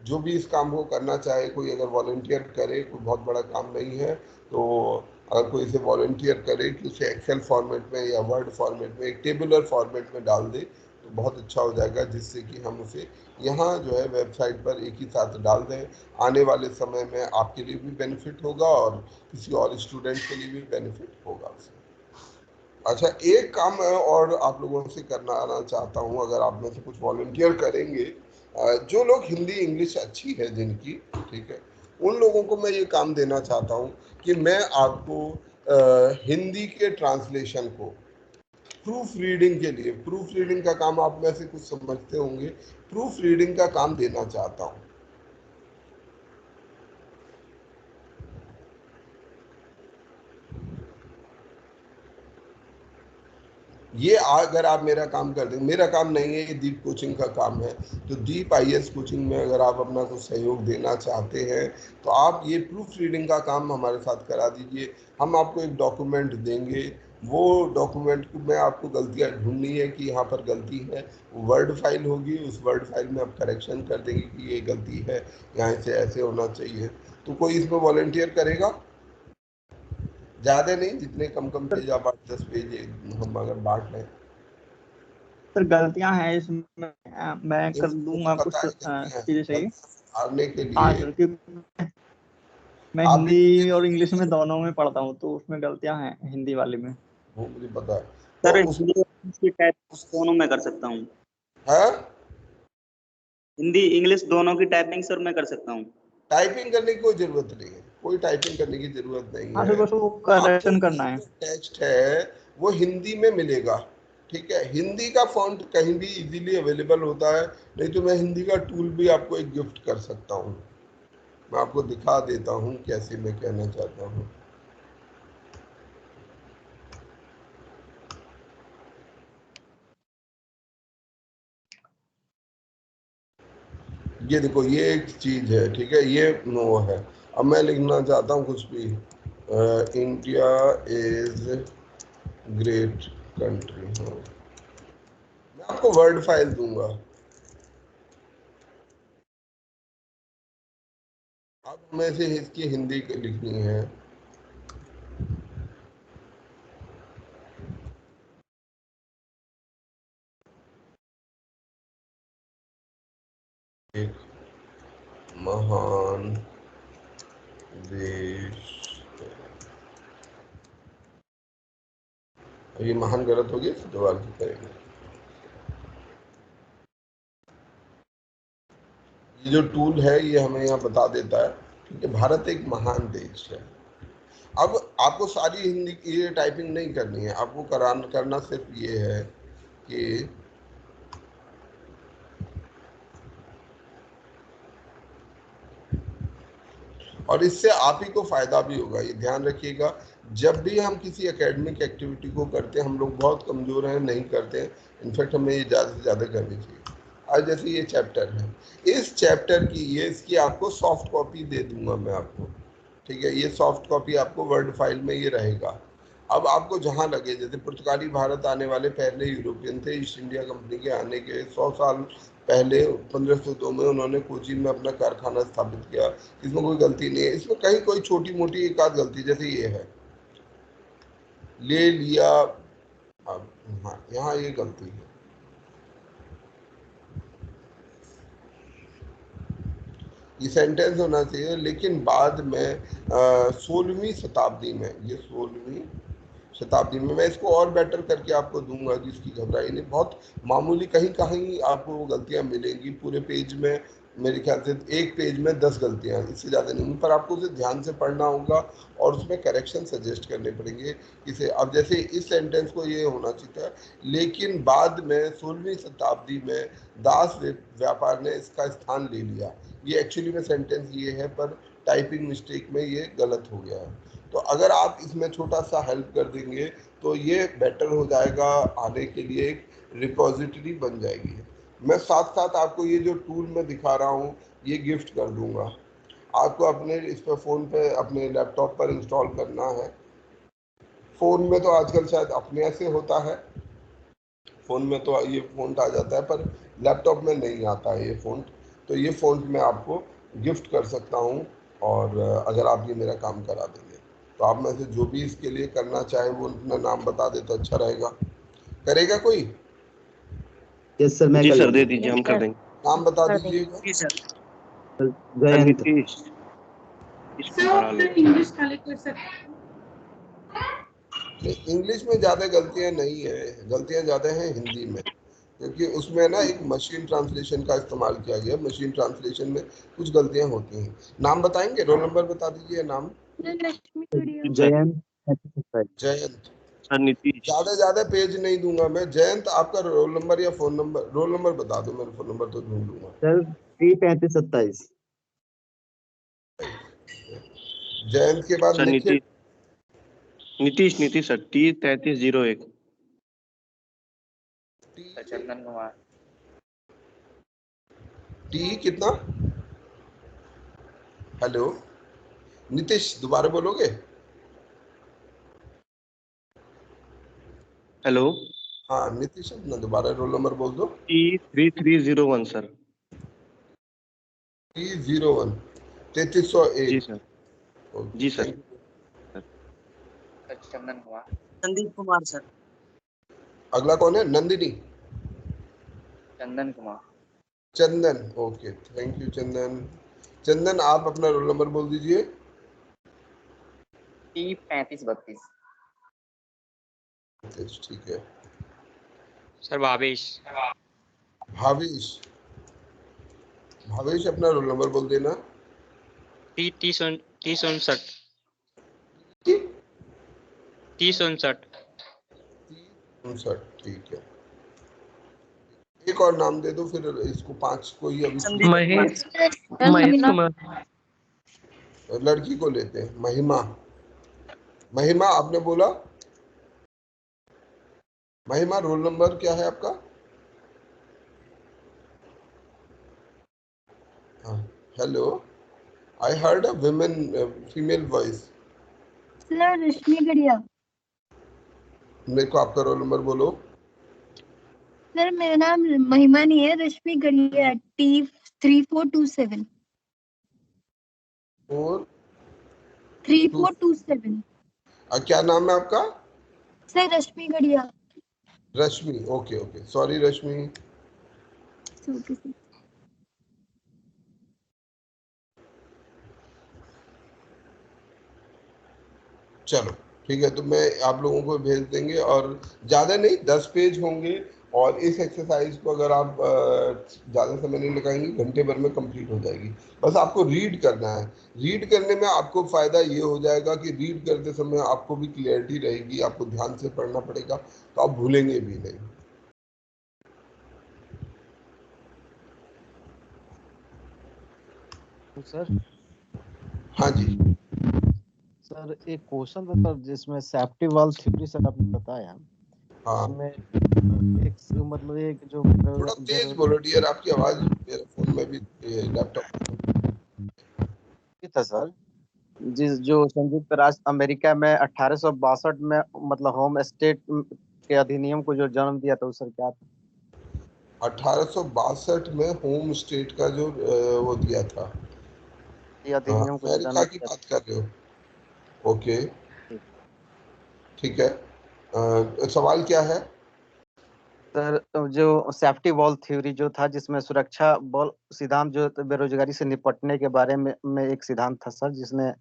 जो भी इस काम को करना चाहे, कोई अगर वॉलंटियर करे, कोई बहुत बड़ा काम नहीं है, तो अगर कोई इसे वॉलंटियर करे कि उसे एक्सेल फॉर्मेट में या वर्ड फॉर्मेट में, एक टेबुलर फॉर्मेट में डाल दे तो बहुत अच्छा हो जाएगा, जिससे कि हम उसे यहाँ जो है वेबसाइट पर एक ही साथ डाल दें। आने वाले समय में आपके लिए भी बेनिफिट होगा और किसी और स्टूडेंट के लिए भी बेनिफिट होगा उसे। अच्छा, एक काम मैं और आप लोगों से करना चाहता हूँ, अगर आप में से कुछ वॉलंटियर करेंगे, जो लोग हिंदी इंग्लिश अच्छी है जिनकी, ठीक है, उन लोगों को मैं ये काम देना चाहता हूँ कि मैं आपको हिंदी के ट्रांसलेशन को प्रूफ रीडिंग के लिए, प्रूफ रीडिंग का काम आप में से कुछ समझते होंगे, प्रूफ रीडिंग का काम देना चाहता हूँ। ये अगर आप मेरा काम कर दें, मेरा काम नहीं है, ये दीप कोचिंग का काम है, तो दीप IAS कोचिंग में अगर आप अपना कुछ सहयोग देना चाहते हैं तो आप ये प्रूफ रीडिंग का काम हमारे साथ करा दीजिए। हम आपको एक डॉक्यूमेंट देंगे, वो डॉक्यूमेंट को मैं आपको गलतियां ढूंढनी है कि यहाँ पर गलती है, वर्ड फाइल होगी, उस वर्ड फाइल में आप करेक्शन कर देंगे कि ये गलती है, यहाँ से ऐसे होना चाहिए। तो कोई इसमें वॉलंटियर करेगा? ज़्यादा नहीं, जितने कम पेज आप 8-10 पेज हम अगर बांट लें। सर गलतियां हैं इसमें, मैं कर दूंगा कुछ पता है गलतियां चीजें सही। सुधारने के हाँ लिए सर, क्योंकि मैं आप भी हिंदी और इंग्लिश में दोनों में पढ़ता हूँ, तो उसमें गलतियां हैं हिंदी वाले में। वो मुझे पता है। तो सर उस हिंदी और इंग्लिश की टाइप दोनों में कर सकता हूँ। है हिंदी इंग्लिश दोनों की टाइपिंग सर मैं कर सकता हूँ। टाइपिंग करने की कोई जरूरत नहीं है, कोई टाइपिंग करने की जरूरत नहीं हाँ है। सर, बस वो आपको करेक्शन करना ये है। जो टेक्स्ट है वो हिंदी में मिलेगा, ठीक है। हिंदी का फॉन्ट कहीं भी इजीली अवेलेबल होता है, नहीं तो मैं हिंदी का टूल भी आपको एक गिफ्ट कर सकता हूँ। मैं आपको दिखा देता हूँ कैसे मैं कहना चाहता हूँ। ये देखो, ये एक चीज है, ठीक है, ये नो है। अब मैं लिखना चाहता हूँ कुछ भी, इंडिया इज ग्रेट कंट्री, हाँ, मैं आपको वर्ड फाइल दूंगा। अब में से इसकी हिंदी लिखनी है। एक महान देश, ये महान गलत हो गया, दोबारा से करेंगे। ये जो टूल है ये हमें यहाँ बता देता है, ठीक है, भारत एक महान देश है। अब आपको सारी हिंदी की ये टाइपिंग नहीं करनी है, आपको करना सिर्फ ये है कि और इससे आप ही को फायदा भी होगा, ये ध्यान रखिएगा। जब भी हम किसी एकेडमिक एक्टिविटी को करते हैं, हम लोग बहुत कमजोर हैं, नहीं करते हैं, इनफैक्ट हमें ये ज़्यादा से ज़्यादा करनी चाहिए। आज जैसे ये चैप्टर है, इस चैप्टर की इसकी आपको सॉफ्ट कॉपी दे दूंगा मैं आपको, ठीक है। ये सॉफ्ट कॉपी आपको वर्ड फाइल में ये रहेगा। अब आपको जहाँ लगे, जैसे पुर्तगाली भारत आने वाले पहले यूरोपियन थे, ईस्ट इंडिया कंपनी के आने के 100 साल पहले 1502 में उन्होंने कोचीन में अपना कारखाना स्थापित किया। इसमें कोई गलती नहीं है, इसमें कहीं कोई छोटी मोटी एक आध गलती, जैसे ये है ले लिया, अब हाँ यहाँ ये गलती है, ये सेंटेंस होना चाहिए, लेकिन बाद में 16वीं शताब्दी में, ये 16वीं शताब्दी में, मैं इसको और बेटर करके आपको दूंगा, जिसकी घबराई नहीं। बहुत मामूली कहीं कहीं आपको वो गलतियां मिलेंगी, पूरे पेज में मेरे ख्याल से एक पेज में 10 गलतियां, इससे ज़्यादा नहीं, पर आपको उसे ध्यान से पढ़ना होगा और उसमें करेक्शन सजेस्ट करने पड़ेंगे इसे। अब जैसे इस सेंटेंस को ये होना चाहिए, लेकिन बाद में 16वीं शताब्दी में दास व्यापार ने इसका स्थान ले लिया। ये एक्चुअली में सेंटेंस ये है, पर टाइपिंग मिस्टेक में ये गलत हो गया है। तो अगर आप इसमें छोटा सा हेल्प कर देंगे तो ये बेटर हो जाएगा, आने के लिए एक रिपोजिटरी बन जाएगी। मैं साथ साथ आपको ये जो टूल मैं दिखा रहा हूँ ये गिफ्ट कर दूंगा आपको, अपने इस पर फ़ोन पे अपने लैपटॉप पर इंस्टॉल करना है। फ़ोन में तो आजकल शायद अपने से होता है, फ़ोन में तो ये फ़ॉन्ट आ जाता है, पर लैपटॉप में नहीं आता है ये फ़ॉन्ट। तो ये फ़ॉन्ट मैं आपको गिफ्ट कर सकता हूँ, और अगर आप ये मेरा काम करा देंगे तो आप में से जो भी इसके लिए करना चाहे वो अपना नाम बता दे तो अच्छा रहेगा। करेगा कोई? यस सर, मैं जी कर सर, लूंगा। दे दीजिए, हम कर देंगे। नाम बता दीजिएगा। जी सर। जयंत। नीतीश, इसको भरा लो। इंग्लिश खाली कर सकते इंग्लिश में ज़्यादा गलतियाँ नहीं है, गलतियाँ ज़्यादा हैं हिंदी में, क्योंकि उसमें ना एक मशीन ट्रांसलेशन का इस्तेमाल किया गया। मशीन ट्रांसलेशन में कुछ गलतियाँ होती हैं। नाम बताएंगे, रोल नंबर बता दीजिए, नाम। जी सर। जयंत। जयंत। सर नीतीश। ज्यादा पेज नहीं दूंगा मैं। जयंत, आपका रोल नंबर या फोन नंबर, रोल नंबर बता दो, मैं फोन नंबर तो ढूंढ लूंगा। सर 33527। जयंत के बाद सर लिखिए Nitish sir, T3301। Chandan Kumar. T कितना? हेलो नीतीश, दोबारा बोलोगे? हेलो। हाँ नीतीश, अपना दोबारा रोल नंबर बोल दो। T3301 sir. T01 3301। जी सर। जी सर। चंदन कुमार। संदीप कुमार सर। अगला कौन है? नंदिनी। चंदन कुमार। चंदन, ओके, थैंक यू चंदन। चंदन, आप अपना रोल नंबर बोल दीजिए। T3532। ठीक है। सर भावेश। भावेश, भावेश अपना रोल नंबर बोल देना। T59। ठीक 3059। ठीक है। एक और नाम दे दो, फिर इसको 5 को ही अभी महेश कुमार। लड़की को लेते हैं। महिमा। महिमा आपने बोला? महिमा, रोल नंबर क्या है आपका? Hello, I heard a women female voice. Sir Rashmi Gadhiya. मेरे को आपका रोल नंबर बोलो। सर मेरा नाम महिमा नहीं है, रश्मि गढ़िया। T3427। 3427। क्या नाम है आपका? Sir Rashmi Gadhiya. Rashmi, okay okay, sorry Rashmi. Okay sir. चलो ठीक है, तो मैं आप लोगों को भेज देंगे, और ज़्यादा नहीं, 10 पेज होंगे, और इस एक्सरसाइज को अगर आप ज़्यादा समय नहीं लगाएंगे, घंटे भर में कंप्लीट हो जाएगी। बस आपको रीड करना है। रीड करने में आपको फ़ायदा ये हो जाएगा कि रीड करते समय आपको भी क्लियरिटी रहेगी, आपको ध्यान से पढ़ना पड़ेगा, तो आप भूलेंगे भी नहीं। तो सर हाँ जी। सर एक क्वेश्चन था सर, जिसमें सेफ्टी वाल्व थ्योरी सर आपने बताया, हाँ, उसमें एक मतलब एक जो थोड़ा तेज बोलो डियर, आपकी आवाज़ मेरे फोन में भी, लैपटॉप था सर, जो संयुक्त राष्ट्र अमेरिका में 1862 में मतलब होम स्टेट के अधिनियम को जो जन्म दिया था, वो सर क्या था? 1862 में होम स्टेट का जो वो दिया था, ये अधिनियम को जो अमेरिका जन्म की दिया बात कर रहे हो? ओके, था ठीक है। सवाल क्या है? सर, जो सेफ्टी वॉल थ्योरी जो था, जिसमें सुरक्षा बल सिद्धांत जो बेरोजगारी से निपटने के बारे में एक सिद्धांत था सर, जिसने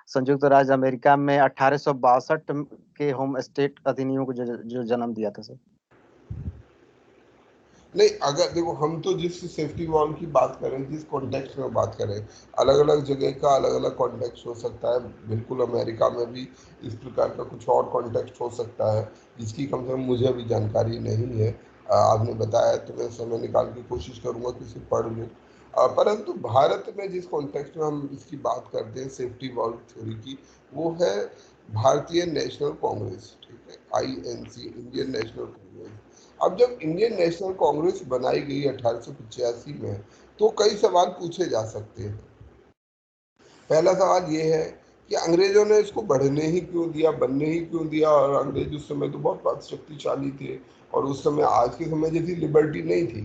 संयुक्त राज्य अमेरिका में 1862 के होम स्टेट अधिनियम को जो जन्म दिया था सर। नहीं, अगर देखो, हम तो जिस सेफ्टी वॉल की बात करें, जिस कॉन्टेक्स्ट में बात करें, अलग अलग जगह का अलग अलग कॉन्टेक्स्ट हो सकता है। बिल्कुल अमेरिका में भी इस प्रकार का कुछ और कॉन्टेक्स्ट हो सकता है, जिसकी कम से कम मुझे अभी जानकारी नहीं है। आपने बताया तो मैं समय निकाल के कोशिश करूंगा कि इसे पढ़ लूँ। परंतु भारत में जिस कॉन्टेक्स्ट में हम इसकी बात करते हैं सेफ्टी वॉल थ्योरी की, वो है भारतीय नेशनल कांग्रेस, ठीक है, INC, इंडियन नेशनल कांग्रेस। अब जब इंडियन नेशनल कांग्रेस बनाई गई 1885 में, तो कई सवाल पूछे जा सकते हैं। पहला सवाल ये है कि अंग्रेजों ने इसको बढ़ने ही क्यों दिया, बनने ही क्यों दिया? और अंग्रेज उस समय तो बहुत शक्तिशाली थे, और उस समय आज के समय जैसी लिबर्टी नहीं थी।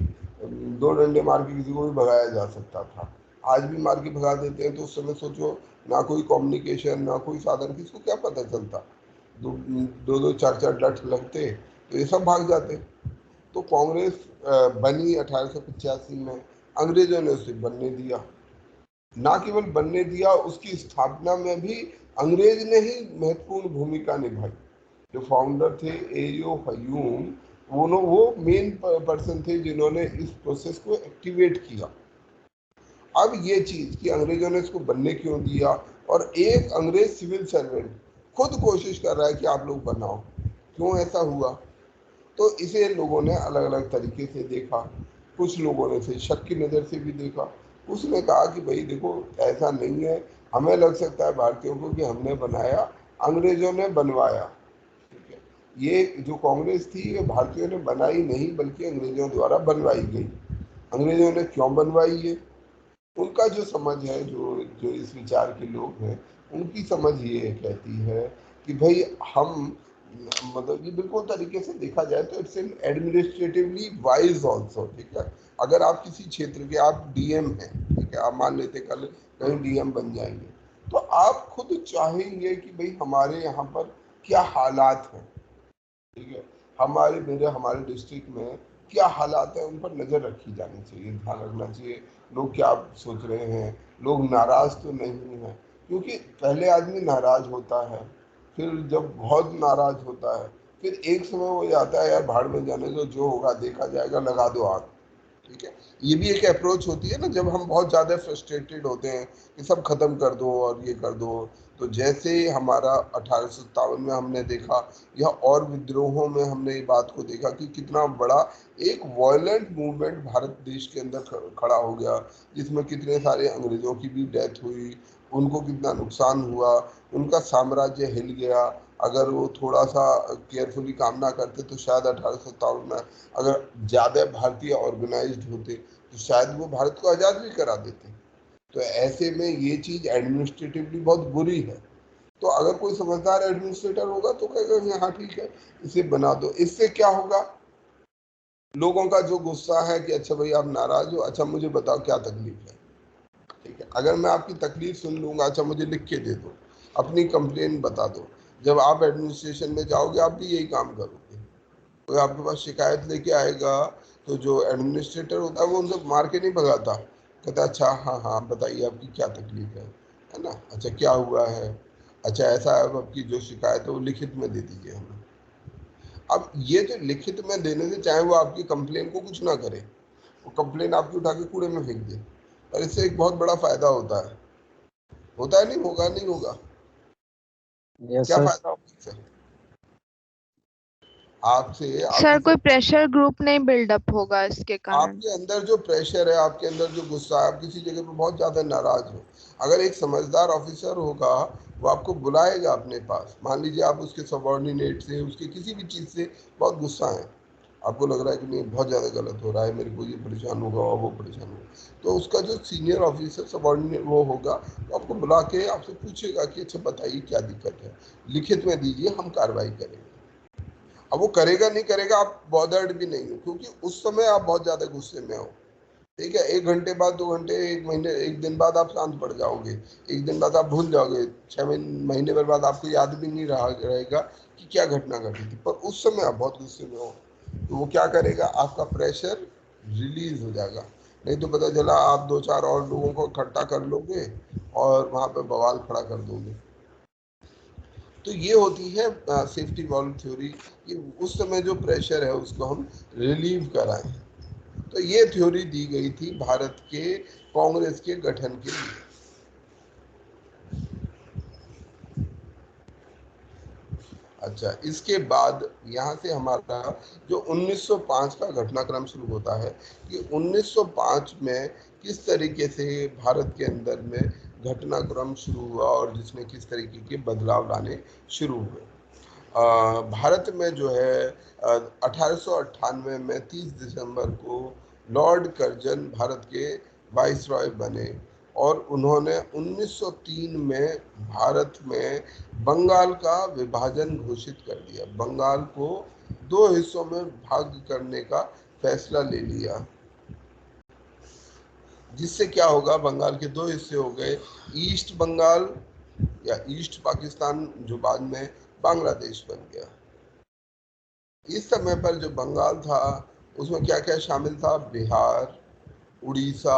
दो डंडे मार के किसी को भी भगाया जा सकता था। आज भी मार के भगा देते हैं, तो उस समय सोचो, ना कोई कम्युनिकेशन, ना कोई साधन, किसको क्या पता चलता? दो दो चार चार डट लगते तो ये सब भाग जाते। तो कांग्रेस बनी 1885 में, अंग्रेजों ने उसे बनने दिया। ना केवल बनने दिया, उसकी स्थापना में भी अंग्रेज ने ही महत्वपूर्ण भूमिका निभाई। जो फाउंडर थे एयो हयूम, वो मेन पर्सन थे जिन्होंने इस प्रोसेस को एक्टिवेट किया। अब ये चीज कि अंग्रेजों ने इसको बनने क्यों दिया, और एक अंग्रेज सिविल सर्वेंट खुद कोशिश कर रहा है कि आप लोग बनाओ, क्यों ऐसा हुआ? तो इसे लोगों ने अलग अलग तरीके से देखा। कुछ लोगों ने इसे शक की नज़र से भी देखा। उसने कहा कि भाई देखो, ऐसा नहीं है, हमें लग सकता है भारतीयों को कि हमने बनाया, अंग्रेजों ने बनवाया। ठीक है, ये जो कांग्रेस थी, ये भारतीयों ने बनाई नहीं, बल्कि अंग्रेजों द्वारा बनवाई गई। अंग्रेजों ने क्यों बनवाई है? उनका जो समझ है, जो जो इस विचार के लोग हैं, उनकी समझ ये कहती है कि भाई हम, मतलब ये बिल्कुल तरीके से देखा जाए तो it's an administratively wise also. ठीक है, अगर आप किसी क्षेत्र के, आप DM हैं, ठीक है, आप मान लेते कल कहीं DM बन जाएंगे, तो आप खुद चाहेंगे कि भाई हमारे यहाँ पर क्या हालात हैं, ठीक है, हमारे डिस्ट्रिक्ट में क्या हालात है, उन पर नज़र रखी जानी चाहिए, ध्यान रखना चाहिए लोग क्या सोच रहे हैं, लोग नाराज तो नहीं हैं। क्योंकि पहले आदमी नाराज होता है, फिर जब बहुत नाराज होता है, फिर एक समय वो जाता है, यार भाड़ में जाने दो, जो होगा देखा जाएगा, लगा दो आग। ठीक है, ये भी एक अप्रोच होती है ना, जब हम बहुत ज़्यादा फ्रस्ट्रेटेड होते हैं कि सब खत्म कर दो और ये कर दो। तो जैसे हमारा 1857 में हमने देखा, या और विद्रोहों में हमने ये बात को देखा कि कितना बड़ा एक वॉयलेंट मूवमेंट भारत देश के अंदर खड़ा हो गया, जिसमें कितने सारे अंग्रेजों की भी डेथ हुई, उनको कितना नुकसान हुआ, उनका साम्राज्य हिल गया। अगर वो थोड़ा सा केयरफुली काम ना करते, तो शायद 1857 में अगर ज़्यादा भारतीय ऑर्गेनाइज्ड होते, तो शायद वो भारत को आज़ाद भी करा देते। तो ऐसे में ये चीज़ एडमिनिस्ट्रेटिवली बहुत बुरी है। तो अगर कोई समझदार एडमिनिस्ट्रेटर होगा तो कहेगा कि हाँ ठीक है, इसे बना दो। इससे क्या होगा? लोगों का जो गुस्सा है कि अच्छा भाई आप नाराज हो, अच्छा मुझे बताओ क्या तकलीफ है। ठीक है, अगर मैं आपकी तकलीफ सुन लूंगा, अच्छा मुझे लिख के दे दो, अपनी कंप्लेन बता दो। जब आप एडमिनिस्ट्रेशन में जाओगे, आप भी यही काम करोगे। कोई आपके पास शिकायत लेके आएगा, तो जो एडमिनिस्ट्रेटर होता है वो उनसे मार के नहीं भगाता, कहता अच्छा हाँ हाँ बताइए आपकी क्या तकलीफ है ना, अच्छा क्या हुआ है, अच्छा ऐसा है, आपकी जो शिकायत है वो लिखित में दे दीजिए हमें। अब ये जो लिखित में देने से, चाहे वो आपकी कंप्लेन को कुछ ना करे, वो कंप्लेन आपकी उठा के कूड़े में फेंक दे, और इससे एक बहुत बड़ा फायदा होता है नहीं होगा, नहीं होगा, यस क्या सर। फायदा होगा इससे आपसे? सर कोई प्रेशर ग्रुप नहीं बिल्डअप होगा इसके कारण। आपके अंदर जो प्रेशर है, आपके अंदर जो गुस्सा है, आप किसी जगह पे बहुत ज्यादा नाराज हो, अगर एक समझदार ऑफिसर होगा वो आपको बुलाएगा अपने पास। मान लीजिए आप उसके सबॉर्डिनेट से, उसके किसी भी चीज से बहुत गुस्सा है, आपको लग रहा है कि नहीं बहुत ज्यादा गलत हो रहा है, मेरे को ये परेशान होगा और वो परेशान होगा, तो उसका जो सीनियर ऑफिसर सबॉर्डिनेट वो होगा, तो आपको बुला के आपसे पूछेगा कि अच्छा बताइए क्या दिक्कत है, लिखित में दीजिए, हम कार्रवाई करेंगे। अब वो करेगा नहीं करेगा, आप बॉदर्ड भी नहीं हो, क्योंकि उस समय आप बहुत ज्यादा गुस्से में हो। ठीक है, 1 घंटे बाद, 2 घंटे, 1 महीने, 1 दिन बाद आप शांत पड़ जाओगे, 1 दिन बाद आप भूल जाओगे, 6 महीने भर बाद आपको याद भी नहीं रहेगा कि क्या घटना घटी थी, पर उस समय आप बहुत गुस्से में हो, तो वो क्या करेगा, आपका प्रेशर रिलीज हो जाएगा। नहीं तो पता चला आप 2-4 और लोगों को इकट्ठा कर लोगे और वहां पे बवाल खड़ा कर दोगे। तो ये होती है सेफ्टी वॉल्व थ्योरी, कि उस समय जो प्रेशर है उसको हम रिलीव कराएं। तो ये थ्योरी दी गई थी भारत के कांग्रेस के गठन के लिए। अच्छा, इसके बाद यहाँ से हमारा जो 1905 का घटनाक्रम शुरू होता है कि 1905 में किस तरीके से भारत के अंदर में घटनाक्रम शुरू हुआ और जिसने किस तरीके के बदलाव लाने शुरू हुए। भारत में जो है 1898 में 30 दिसंबर को लॉर्ड कर्जन भारत के वाइसरॉय बने और उन्होंने 1903 में भारत में बंगाल का विभाजन घोषित कर दिया। बंगाल को 2 हिस्सों में भाग करने का फैसला ले लिया, जिससे क्या होगा, बंगाल के 2 हिस्से हो गए, ईस्ट बंगाल या ईस्ट पाकिस्तान, जो बाद में बांग्लादेश बन गया। इस समय पर जो बंगाल था उसमें क्या क्या शामिल था, बिहार, उड़ीसा,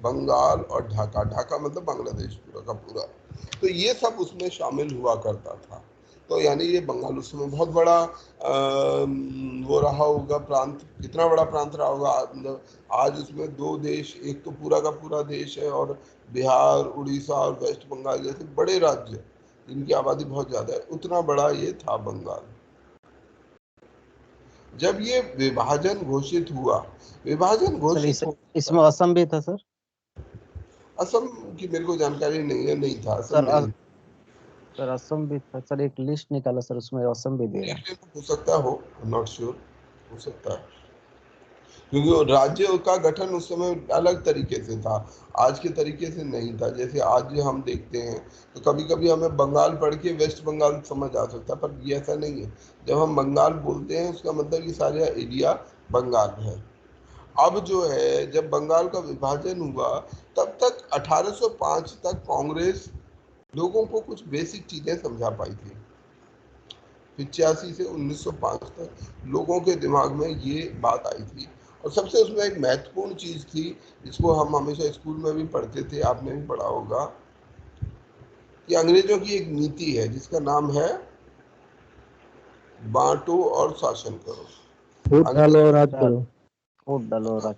बंगाल और ढाका। ढाका मतलब बांग्लादेश पूरा का पूरा, तो ये सब उसमें शामिल हुआ करता था। तो यानी ये बंगाल उस समय बहुत बड़ा वो रहा होगा प्रांत। कितना बड़ा प्रांत रहा होगा, मतलब आज उसमें 2 देश, एक तो पूरा का पूरा देश है और बिहार, उड़ीसा और वेस्ट बंगाल जैसे बड़े राज्य जिनकी आबादी बहुत ज्यादा है, उतना बड़ा ये था बंगाल। जब ये विभाजन घोषित हुआ, विभाजन घोषित इसमें असम भी था सर? असम की मेरे को जानकारी नहीं है, नहीं था असम सर नहीं। सर असम भी था सर, एक लिस्ट निकाला सर, उसमें असम भी दिया। हो सकता हो, नॉट श्योर, हो सकता है, क्योंकि राज्य का गठन उस समय अलग तरीके से था, आज के तरीके से नहीं था। जैसे आज हम देखते हैं तो कभी कभी हमें बंगाल पढ़ के वेस्ट बंगाल समझ आ सकता है, पर ये ऐसा नहीं है। जब हम बंगाल बोलते हैं उसका मतलब ये सारा एरिया बंगाल है। अब जो है, जब बंगाल का विभाजन हुआ तब तक 1805 तक कांग्रेस लोगों को कुछ बेसिक चीजें समझा पाई थी। 85 से 1905 तक लोगों के दिमाग में ये बात आई थी। और सबसे उसमें एक महत्वपूर्ण चीज थी, जिसको हम हमेशा स्कूल में भी पढ़ते थे, आपने भी पढ़ा होगा, कि अंग्रेजों की एक नीति है जिसका नाम है बांटो और शासन करो। फूट डालो और राज करो। फूट डालो राज,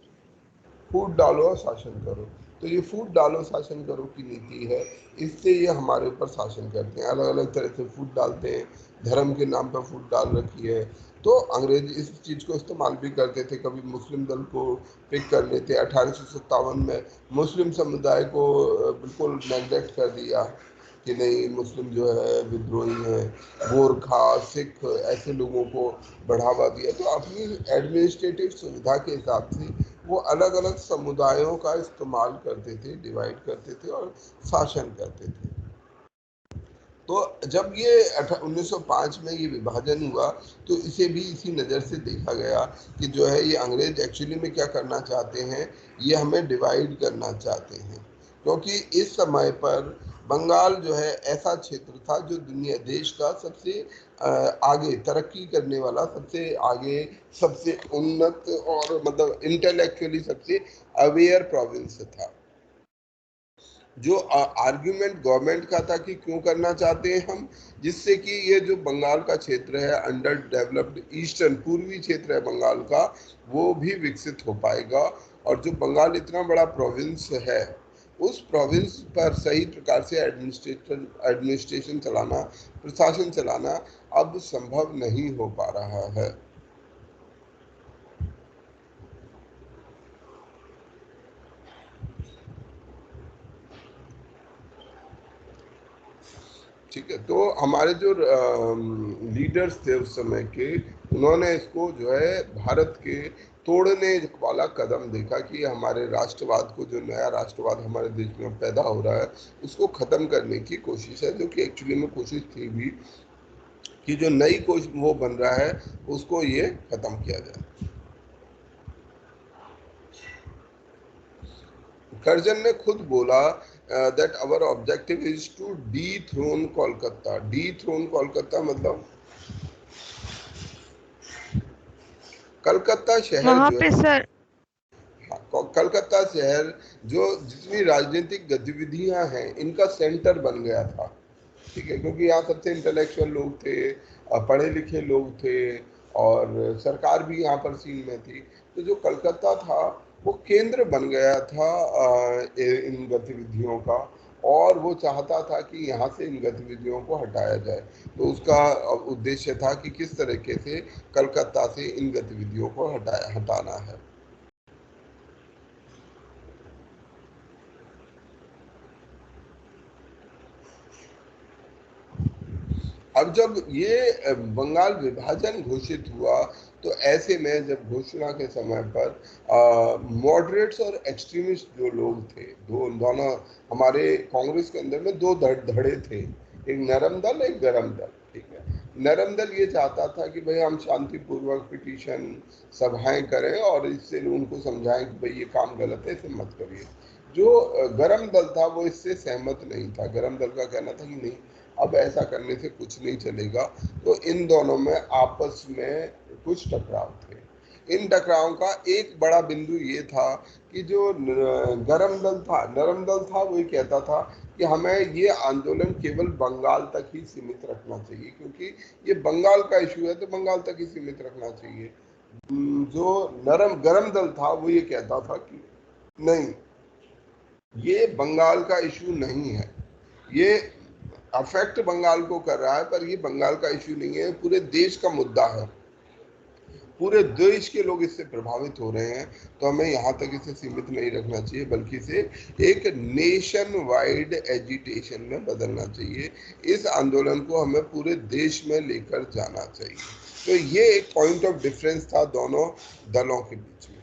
फूट डालो और शासन करो। तो ये फूट डालो शासन करो की नीति है, इससे ये हमारे ऊपर शासन करते हैं, अलग अलग तरह से फूट डालते हैं, धर्म के नाम पर फूट डाल रखी है। तो अंग्रेज इस चीज़ को इस्तेमाल भी करते थे, कभी मुस्लिम दल को पिक कर लेते। 1857 में मुस्लिम समुदाय को बिल्कुल नेग्लेक्ट कर दिया कि नहीं, मुस्लिम जो है विद्रोही हैं, गोरखा, सिख, ऐसे लोगों को बढ़ावा दिया। तो अपनी एडमिनिस्ट्रेटिव सुविधा के हिसाब से वो अलग अलग समुदायों का इस्तेमाल करते थे, डिवाइड करते थे और शासन करते थे। तो जब ये 1905 में ये विभाजन हुआ तो इसे भी इसी नज़र से देखा गया कि जो है ये अंग्रेज एक्चुअली में क्या करना चाहते हैं, ये हमें डिवाइड करना चाहते हैं। क्योंकि इस समय पर बंगाल जो है ऐसा क्षेत्र था जो दुनिया देश का सबसे आगे तरक्की करने वाला, सबसे आगे, सबसे उन्नत और मतलब इंटेलेक्चुअली सबसे अवेयर प्रोविंस था। जो आर्ग्यूमेंट गवर्नमेंट का था कि क्यों करना चाहते हैं हम, जिससे कि ये जो बंगाल का क्षेत्र है, अंडर डेवलप्ड ईस्टर्न पूर्वी क्षेत्र है बंगाल का, वो भी विकसित हो पाएगा। और जो बंगाल इतना बड़ा प्रोविंस है, उस प्रोविंस पर सही प्रकार से एडमिनिस्ट्रेशन चलाना, प्रशासन चलाना अब संभव नहीं हो पा रहा है। ठीक है, तो हमारे जो लीडर्स थे उस समय के, उन्होंने इसको जो है भारत के तोड़ने वाला कदम देखा कि हमारे राष्ट्रवाद को, जो नया राष्ट्रवाद हमारे देश में पैदा हो रहा है, उसको खत्म करने की कोशिश है, जो कि एक्चुअली में कोशिश थी भी कि जो नई कोशिश वो बन रहा है उसको ये खत्म किया जाए। कर्जन ने खुद बोला that our objective is to dethrone Kolkata. dethrone Kolkata मतलब कलकत्ता शहर वहाँ जो पे सर कलकत्ता शहर जो जितनी राजनीतिक गतिविधियां हैं इनका सेंटर बन गया था। ठीक है, क्योंकि यहाँ सबसे इंटेलेक्चुअल लोग थे, पढ़े लिखे लोग थे, और सरकार भी यहाँ पर सीन में थी। तो जो कलकत्ता था वो केंद्र बन गया था इन गतिविधियों का, और वो चाहता था कि यहाँ से इन गतिविधियों को हटाया जाए। तो उसका उद्देश्य था कि किस तरीके से कलकत्ता से इन गतिविधियों को हटाना है। अब जब ये बंगाल विभाजन घोषित हुआ, तो ऐसे में जब घोषणा के समय पर मॉडरेट्स और एक्सट्रीमिस्ट जो लोग थे, दोनों हमारे कांग्रेस के अंदर में दो धड़े थे, एक नरम दल, एक गरम दल। ठीक है, नरम दल ये चाहता था कि भाई हम शांतिपूर्वक पिटीशन सभाएं करें और इससे उनको समझाएं कि भाई ये काम गलत है, इसे मत करिए। जो गरम दल था वो इससे सहमत नहीं था। गरम दल का कहना था कि नहीं, अब ऐसा करने से कुछ नहीं चलेगा। तो इन दोनों में आपस में कुछ टकराव थे। इन टकराव का एक बड़ा बिंदु ये था कि जो गरम दल था, नरम दल था, वो ये कहता था कि हमें ये आंदोलन केवल बंगाल तक ही सीमित रखना चाहिए, क्योंकि ये बंगाल का इशू है तो बंगाल तक ही सीमित रखना चाहिए। जो गरम दल था वो ये कहता था कि नहीं, ये बंगाल का इशू नहीं है, ये अफेक्ट बंगाल को कर रहा है, पर ये बंगाल का इशू नहीं है, पूरे देश का मुद्दा है, पूरे देश के लोग इससे प्रभावित हो रहे हैं, तो हमें यहाँ तक इसे सीमित नहीं रखना चाहिए, बल्कि इसे एक नेशन वाइड एजिटेशन में बदलना चाहिए। इस आंदोलन को हमें पूरे देश में लेकर जाना चाहिए। तो ये एक पॉइंट ऑफ डिफरेंस था दोनों दलों के बीच में।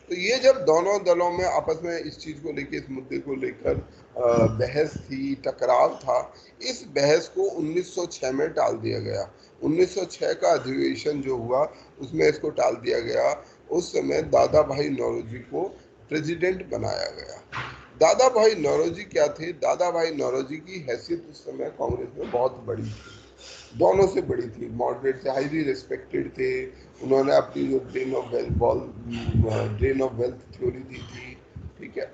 तो ये जब दोनों दलों में आपस में इस चीज को लेकर, इस मुद्दे को लेकर बहस थी, टकराव था, इस बहस को 1906 में टाल दिया गया। 1906 का अधिवेशन जो हुआ उसमें इसको टाल दिया गया। उस समय दादा भाई नौरोजी को प्रेसिडेंट बनाया गया। दादा भाई नौरोजी क्या थे? दादा भाई नौरोजी की हैसियत उस समय कांग्रेस में बहुत बड़ी थी, दोनों से बड़ी थी। मॉडरेट से हाईली रिस्पेक्टेड थे। उन्होंने अपनी जो ड्रेन ऑफ वेल्थ थ्योरी दी थी। ठीक है,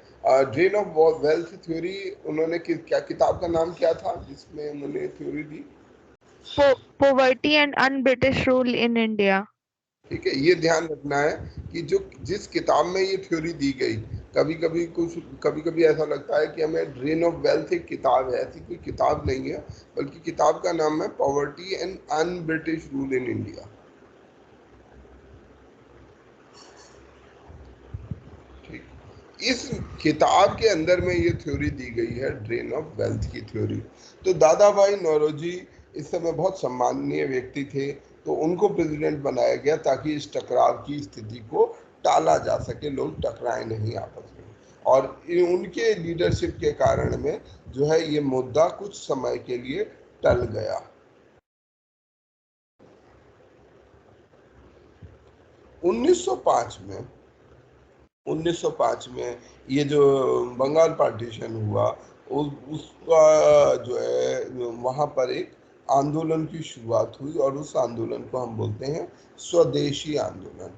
ड्रेन ऑफ वेल्थ थ्योरी उन्होंने क्या, किताब का नाम क्या था जिसमें उन्होंने theory the? Poverty and un British rule in India. ठीक है, ये ध्यान रखना है कि जिस किताब में ये थ्योरी दी गई, कभी कभी ऐसा लगता है कि हमें ड्रेन ऑफ वेल्थ एक किताब है, ऐसी कोई किताब नहीं है, बल्कि किताब का नाम है poverty and un British rule in India. ठीक, इस किताब के अंदर में ये थ्योरी दी गई है, ड्रेन ऑफ वेल्थ की थ्योरी। तो दादा भाई नौरोजी इस समय बहुत सम्माननीय व्यक्ति थे, तो उनको प्रेसिडेंट बनाया गया ताकि इस टकराव की स्थिति को टाला जा सके, लोग टकराए नहीं आपस में। और उनके लीडरशिप के कारण में जो है ये मुद्दा कुछ समय के लिए टल गया। 1905 में ये जो बंगाल पार्टीशन हुआ, उसका जो है वहाँ पर एक आंदोलन की शुरुआत हुई, और उस आंदोलन को हम बोलते हैं स्वदेशी आंदोलन।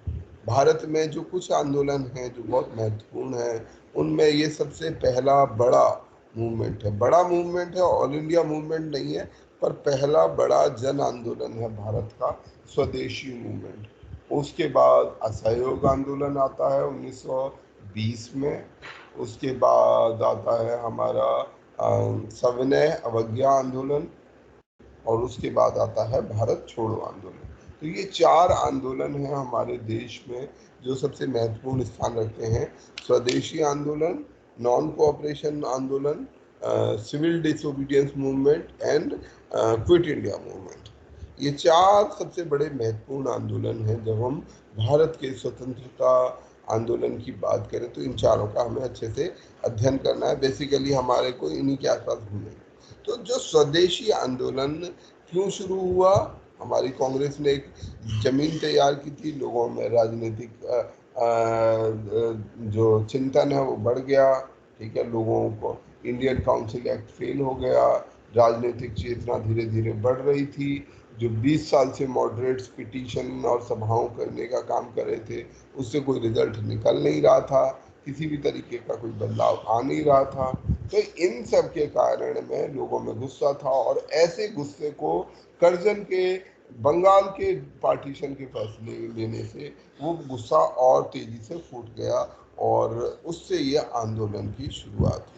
भारत में जो कुछ आंदोलन हैं जो बहुत महत्वपूर्ण हैं, उनमें ये सबसे पहला बड़ा मूवमेंट है, बड़ा मूवमेंट है, ऑल इंडिया मूवमेंट नहीं है, पर पहला बड़ा जन आंदोलन है भारत का, स्वदेशी मूवमेंट। उसके बाद असहयोग आंदोलन आता है 1920 में। उसके बाद आता है हमारा सविनय अवज्ञा आंदोलन, और उसके बाद आता है भारत छोड़ो आंदोलन। तो ये 4 आंदोलन हैं हमारे देश में जो सबसे महत्वपूर्ण स्थान रखते हैं। स्वदेशी आंदोलन, नॉन कोऑपरेशन आंदोलन, civil disobedience movement and quit India movement. ये 4 सबसे बड़े महत्वपूर्ण आंदोलन हैं। जब हम भारत के स्वतंत्रता आंदोलन की बात करें तो इन चारों का हमें अच्छे से अध्ययन करना है। बेसिकली हमारे को इन्हीं के आसपास घूमेंगे। तो जो स्वदेशी आंदोलन क्यों शुरू हुआ, हमारी कांग्रेस ने एक जमीन तैयार की थी, लोगों में राजनीतिक जो चिंतन है वो बढ़ गया, ठीक है, लोगों को इंडियन काउंसिल एक्ट फेल हो गया, राजनीतिक चेतना धीरे धीरे बढ़ रही थी। जो 20 साल से मॉडरेट्स पिटीशन और सभाओं करने का काम कर रहे थे, उससे कोई रिजल्ट निकल नहीं रहा था, किसी भी तरीके का कोई बदलाव आ नहीं रहा था। तो इन सब के कारण में लोगों में गुस्सा था, और ऐसे गुस्से को करजन के बंगाल के पार्टीशन के फैसले लेने से वो गुस्सा और तेजी से फूट गया, और उससे ये आंदोलन की शुरुआत हुई।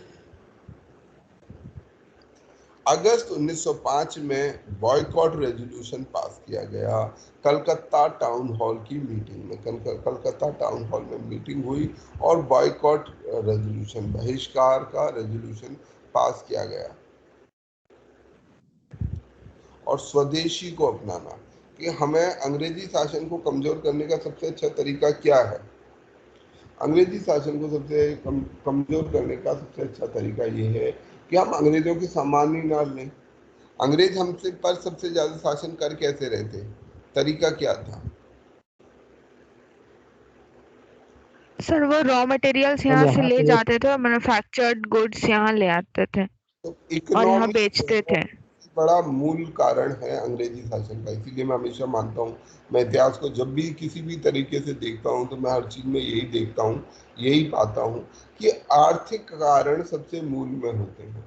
अगस्त 1905 में बॉयकॉट रेजोल्यूशन पास किया गया कलकत्ता टाउन हॉल की मीटिंग में। कलकत्ता टाउन हॉल में मीटिंग हुई और बॉयकॉट रेजोल्यूशन, बहिष्कार का रेजोल्यूशन पास किया गया। और स्वदेशी को अपनाना, कि हमें अंग्रेजी शासन को कमजोर करने का सबसे अच्छा तरीका क्या है। अंग्रेजी शासन को सबसे कमजोर करने का सबसे अच्छा तरीका ये है कि हम अंग्रेजों की सम्मान ही ना लें। अंग्रेज हमसे पर सबसे ज्यादा शासन कर कैसे रहे थे, तरीका क्या था? सर वो रॉ मटेरियल्स यहाँ से ले जाते थे और मैन्युफैक्चर्ड गुड्स यहाँ ले आते थे तो और यहाँ इकोनॉमिक बेचते थे। बड़ा मूल कारण है अंग्रेजी शासन का। इसीलिए मैं हमेशा मानता हूँ, मैं इतिहास को जब भी किसी भी तरीके से देखता हूँ तो मैं हर चीज में यही देखता हूँ, यही पाता हूँ कि आर्थिक कारण सबसे मूल में होते हैं,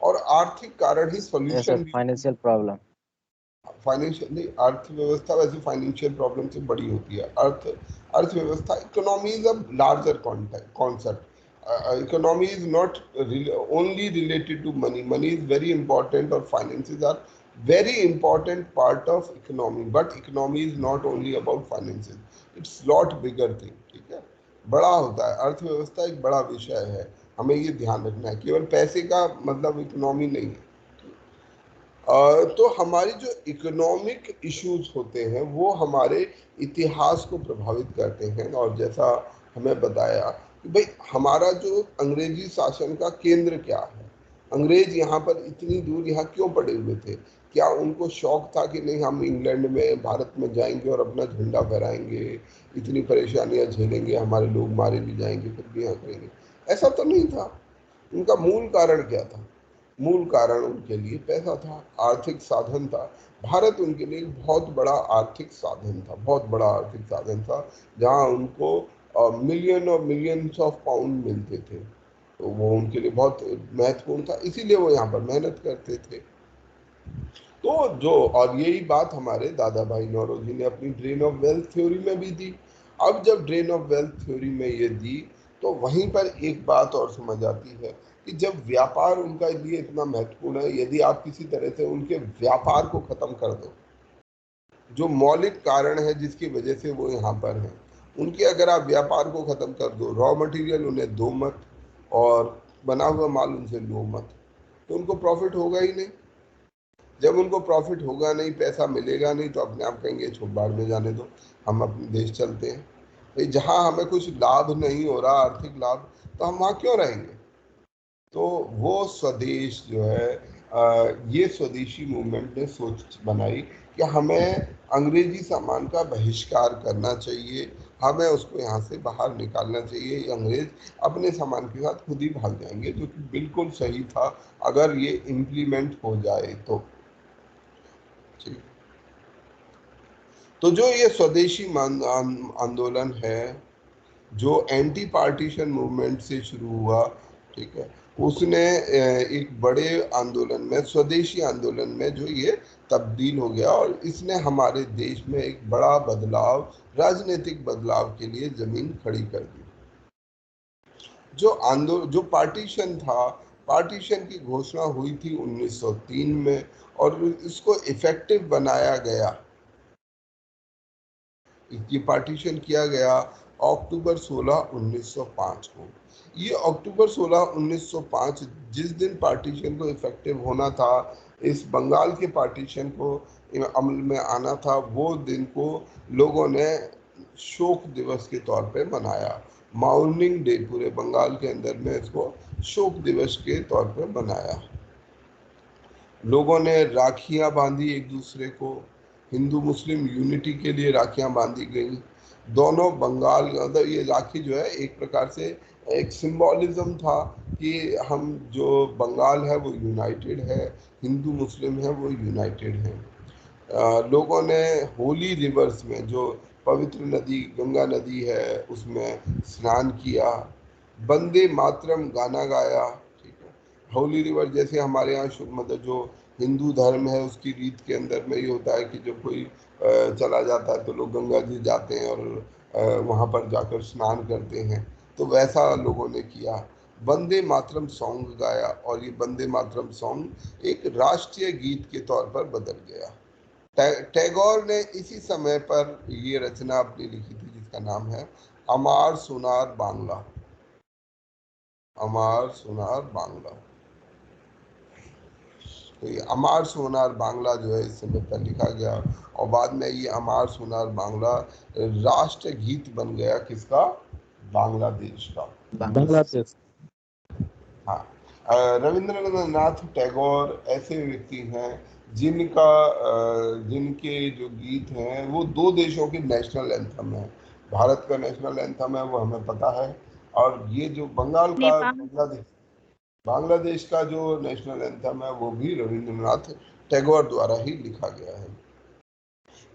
और आर्थिक कारण ही सॉल्यूशन भी। फाइनेंशियल प्रॉब्लम, फाइनेंशियल नहीं, अर्थव्यवस्था वैसे फाइनेंशियल प्रॉब्लम से बड़ी होती है। अर्थव्यवस्था, economy is a larger concept. Economy is not only related to money, money is very important और finances are very important part of economy, but economy is not only about finances, it's lot bigger thing, ठीक है, बड़ा होता है। अर्थव्यवस्था एक बड़ा विषय है, हमें ये ध्यान रखना है, केवल पैसे का मतलब इकोनॉमी नहीं है। तो हमारी जो इकोनॉमिक इश्यूज होते हैं वो हमारे इतिहास को प्रभावित करते हैं। और जैसा हमें बताया कि भाई हमारा जो अंग्रेजी शासन का केंद्र क्या है, अंग्रेज यहाँ पर इतनी दूर यहाँ क्यों पड़े हुए थे? क्या उनको शौक था कि नहीं हम इंग्लैंड में, भारत में जाएंगे और अपना झंडा फहराएंगे, इतनी परेशानियां झेलेंगे, हमारे लोग मारे भी जाएंगे, फिर भी यहाँ करेंगे? ऐसा तो नहीं था। उनका मूल कारण क्या था? मूल कारण उनके लिए पैसा था, आर्थिक साधन था। भारत उनके लिए एक बहुत बड़ा आर्थिक साधन था, बहुत बड़ा आर्थिक साधन था, जहाँ उनको मिलियन और मिलियंस ऑफ पाउंड मिलते थे। तो वो उनके लिए बहुत महत्वपूर्ण था, इसीलिए वो यहाँ पर मेहनत करते थे। तो जो, और यही बात हमारे दादा भाई नौरोजी ने अपनी ड्रेन ऑफ वेल्थ थ्योरी में भी दी। अब जब ड्रेन ऑफ वेल्थ थ्योरी में ये दी तो वहीं पर एक बात और समझ आती है कि जब व्यापार उनका लिए इतना महत्वपूर्ण है, यदि आप किसी तरह से उनके व्यापार को खत्म कर दो, जो मौलिक कारण है जिसकी वजह से वो यहाँ पर हैं, उनके अगर आप व्यापार को खत्म कर दो, रॉ मटेरियल उन्हें दो मत और बना हुआ माल उनसे लो मत, तो उनको प्रॉफिट होगा ही नहीं। जब उनको प्रॉफिट होगा नहीं, पैसा मिलेगा नहीं, तो अपने आप कहेंगे छोबाड़ में जाने दो, हम अपने देश चलते हैं। भाई जहाँ हमें कुछ लाभ नहीं हो रहा, आर्थिक लाभ, तो हम वहाँ क्यों रहेंगे? तो वो स्वदेश जो है, ये स्वदेशी मूवमेंट ने सोच बनाई कि हमें अंग्रेजी सामान का बहिष्कार करना चाहिए, हमें उसको यहाँ से बाहर निकालना चाहिए। ये अंग्रेज अपने सामान के साथ खुद ही भाग जाएंगे, जो कि बिल्कुल सही था अगर ये इम्प्लीमेंट हो जाए तो। तो जो ये स्वदेशी आंदोलन है जो एंटी पार्टीशन मूवमेंट से शुरू हुआ, ठीक है, उसने एक बड़े आंदोलन में, स्वदेशी आंदोलन में जो ये तब्दील हो गया और इसने हमारे देश में एक बड़ा बदलाव, राजनीतिक बदलाव के लिए जमीन खड़ी कर दी। जो पार्टीशन था, पार्टीशन की घोषणा हुई थी 1903 में और इसको इफेक्टिव बनाया गया, ये पार्टीशन किया गया अक्टूबर 16, 1905 को। ये अक्टूबर 16, 1905 जिस दिन पार्टीशन को इफेक्टिव होना था, इस बंगाल के पार्टीशन को अमल में आना था, वो दिन को लोगों ने शोक दिवस के तौर पे मनाया। मॉर्निंग डे पूरे बंगाल के अंदर में इसको शोक दिवस के तौर पे मनाया। लोगों ने राखियां बांधी एक दूसरे को, हिंदू मुस्लिम यूनिटी के लिए राखियां बांधी गई। दोनों बंगाल, मतलब ये राखी जो है एक प्रकार से एक सिंबॉलिज्म था कि हम जो बंगाल है वो यूनाइटेड है, हिंदू मुस्लिम है वो यूनाइटेड है। लोगों ने होली रिवर्स में, जो पवित्र नदी गंगा नदी है, उसमें स्नान किया, वंदे मातरम गाना गाया। ठीक है, होली रिवर जैसे हमारे यहाँ मतलब जो हिंदू धर्म है उसकी रीत के अंदर में ये होता है कि जब कोई चला जाता है तो लोग गंगा जी जाते हैं और वहाँ पर जाकर स्नान करते हैं, तो वैसा लोगों ने किया। वंदे मातरम सॉन्ग गाया और ये वंदे मातरम सॉन्ग एक राष्ट्रीय गीत के तौर पर बदल गया। टैगोर ने इसी समय पर ये रचना अपनी लिखी थी जिसका नाम है अमार सोनार बांग्ला। अमार सोनार बांग्ला, तो ये अमार सोनार बांग्ला जो है इस समय पर लिखा गया और बाद में ये अमार सोनार बांग्ला राष्ट्र गीत बन गया। किसका? बांग्लादेश का। बांग्लादेश। हाँ, रविंद्रनाथ टैगोर ऐसे व्यक्ति हैं जिनके जो गीत हैं वो दो देशों के नेशनल एंथम है। भारत का नेशनल एंथम है वो हमें पता है, और ये जो बंगाल का बांग्लादेश का जो नेशनल एंथम है वो भी रविंद्रनाथ टैगोर द्वारा ही लिखा गया है।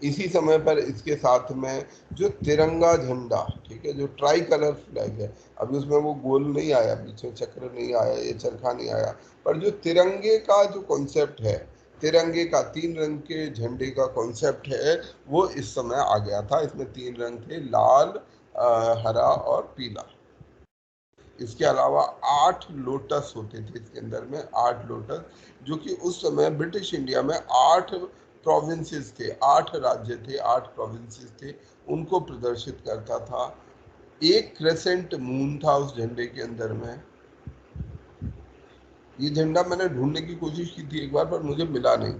इसी समय पर इसके साथ में जो तिरंगा झंडा, ठीक है, जो ट्राई कलर फ्लैग है, अभी उसमें वो गोल नहीं आया, पीछे चक्र नहीं आया, ये चरखा नहीं आया, पर जो तिरंगे का जो कॉन्सेप्ट है, तिरंगे का 3 रंग के झंडे का कॉन्सेप्ट है, वो इस समय आ गया था। इसमें 3 रंग थे, लाल, हरा और पीला। इसके अलावा 8 लोटस होते थे इसके अंदर में, 8 लोटस, जो कि उस समय ब्रिटिश इंडिया में 8 प्रोविंसेस थे, 8 राज्य थे, 8 प्रोविंसेस थे, उनको प्रदर्शित करता था। एक क्रेसेंट मून था उस झंडे के अंदर में। ये झंडा मैंने ढूंढने की कोशिश की थी एक बार, पर मुझे मिला नहीं।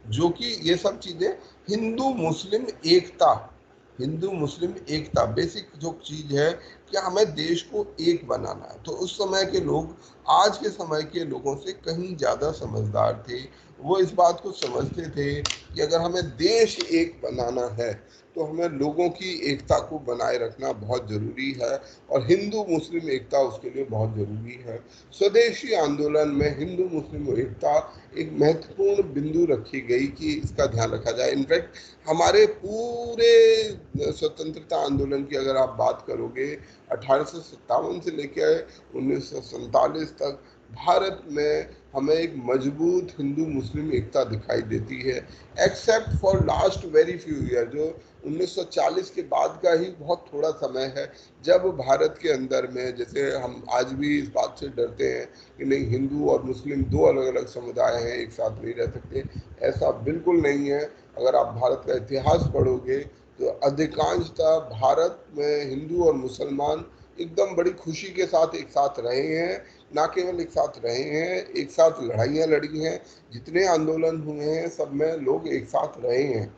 जो कि ये सब चीजें हिंदू मुस्लिम एकता, हिंदू मुस्लिम एकता बेसिक जो चीज है कि हमें देश को एक बनाना है। तो उस समय के लोग आज के समय के लोगों से कहीं ज्यादा समझदार थे। वो इस बात को समझते थे कि अगर हमें देश एक बनाना है तो हमें लोगों की एकता को बनाए रखना बहुत जरूरी है, और हिंदू मुस्लिम एकता उसके लिए बहुत जरूरी है। स्वदेशी आंदोलन में हिंदू मुस्लिम एकता एक महत्वपूर्ण बिंदु रखी गई कि इसका ध्यान रखा जाए। इनफैक्ट हमारे पूरे स्वतंत्रता आंदोलन की अगर आप बात करोगे 1857 से लेकर 1947 तक भारत में हमें एक मजबूत हिंदू मुस्लिम एकता दिखाई देती है, except for last very few year, जो 1940 के बाद का ही बहुत थोड़ा समय है, जब भारत के अंदर में, जैसे हम आज भी इस बात से डरते हैं कि नहीं हिंदू और मुस्लिम दो अलग अलग समुदाय हैं, एक साथ नहीं रह सकते, ऐसा बिल्कुल नहीं है। अगर आप भारत का इतिहास पढ़ोगे तो अधिकांशतः भारत में हिंदू और मुसलमान एकदम बड़ी खुशी के साथ एक साथ रहे हैं। ना केवल एक साथ रहे हैं, एक साथ लड़ाइयाँ लड़ी हैं, जितने आंदोलन हुए हैं सब में लोग एक साथ रहे हैं,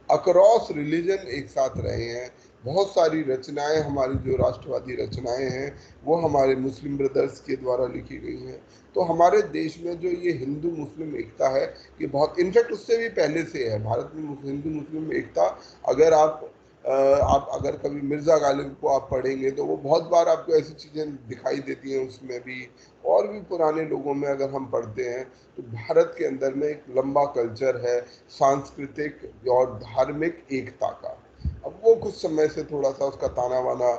अक्रॉस रिलीजन एक साथ रहे हैं। बहुत सारी रचनाएं, हमारी जो राष्ट्रवादी रचनाएं हैं वो हमारे मुस्लिम ब्रदर्स के द्वारा लिखी गई हैं। तो हमारे देश में जो ये हिंदू मुस्लिम एकता है ये बहुत, इनफैक्ट उससे भी पहले से है भारत में हिंदू मुस्लिम एकता। अगर आप अगर कभी मिर्ज़ा गालिब को आप पढ़ेंगे तो वो बहुत बार आपको ऐसी चीज़ें दिखाई देती हैं उसमें भी, और भी पुराने लोगों में अगर हम पढ़ते हैं तो भारत के अंदर में एक लंबा कल्चर है सांस्कृतिक और धार्मिक एकता का। अब वो कुछ समय से थोड़ा सा उसका ताना वाना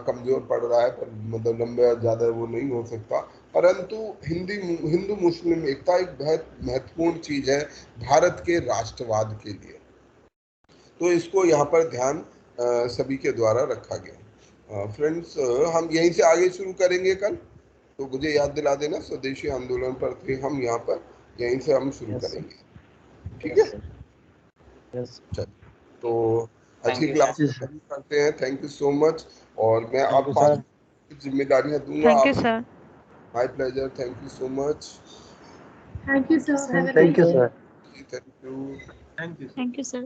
कमज़ोर पड़ रहा है, पर मतलब लंबा ज़्यादा वो नहीं हो सकता। परंतु हिंदू मुस्लिम एकता एक बहुत महत्वपूर्ण चीज है भारत के राष्ट्रवाद के लिए। तो इसको यहाँ पर ध्यान सभी के द्वारा रखा गया। फ्रेंड्स, हम यहीं से आगे शुरू करेंगे कल, तो मुझे याद दिला देना। स्वदेशी आंदोलन पर थे हम, यहाँ पर यहीं से हम शुरू करेंगे, ठीक है? चल, तो अच्छी क्लास करते हैं। Thank you so much. और मैं आपको जिम्मेदारियां दूंगा। Thank you sir. My pleasure. Thank you so much. Thank you, sir. Have a Thank you, nice day. sir. Thank you. Thank you Thank you, sir.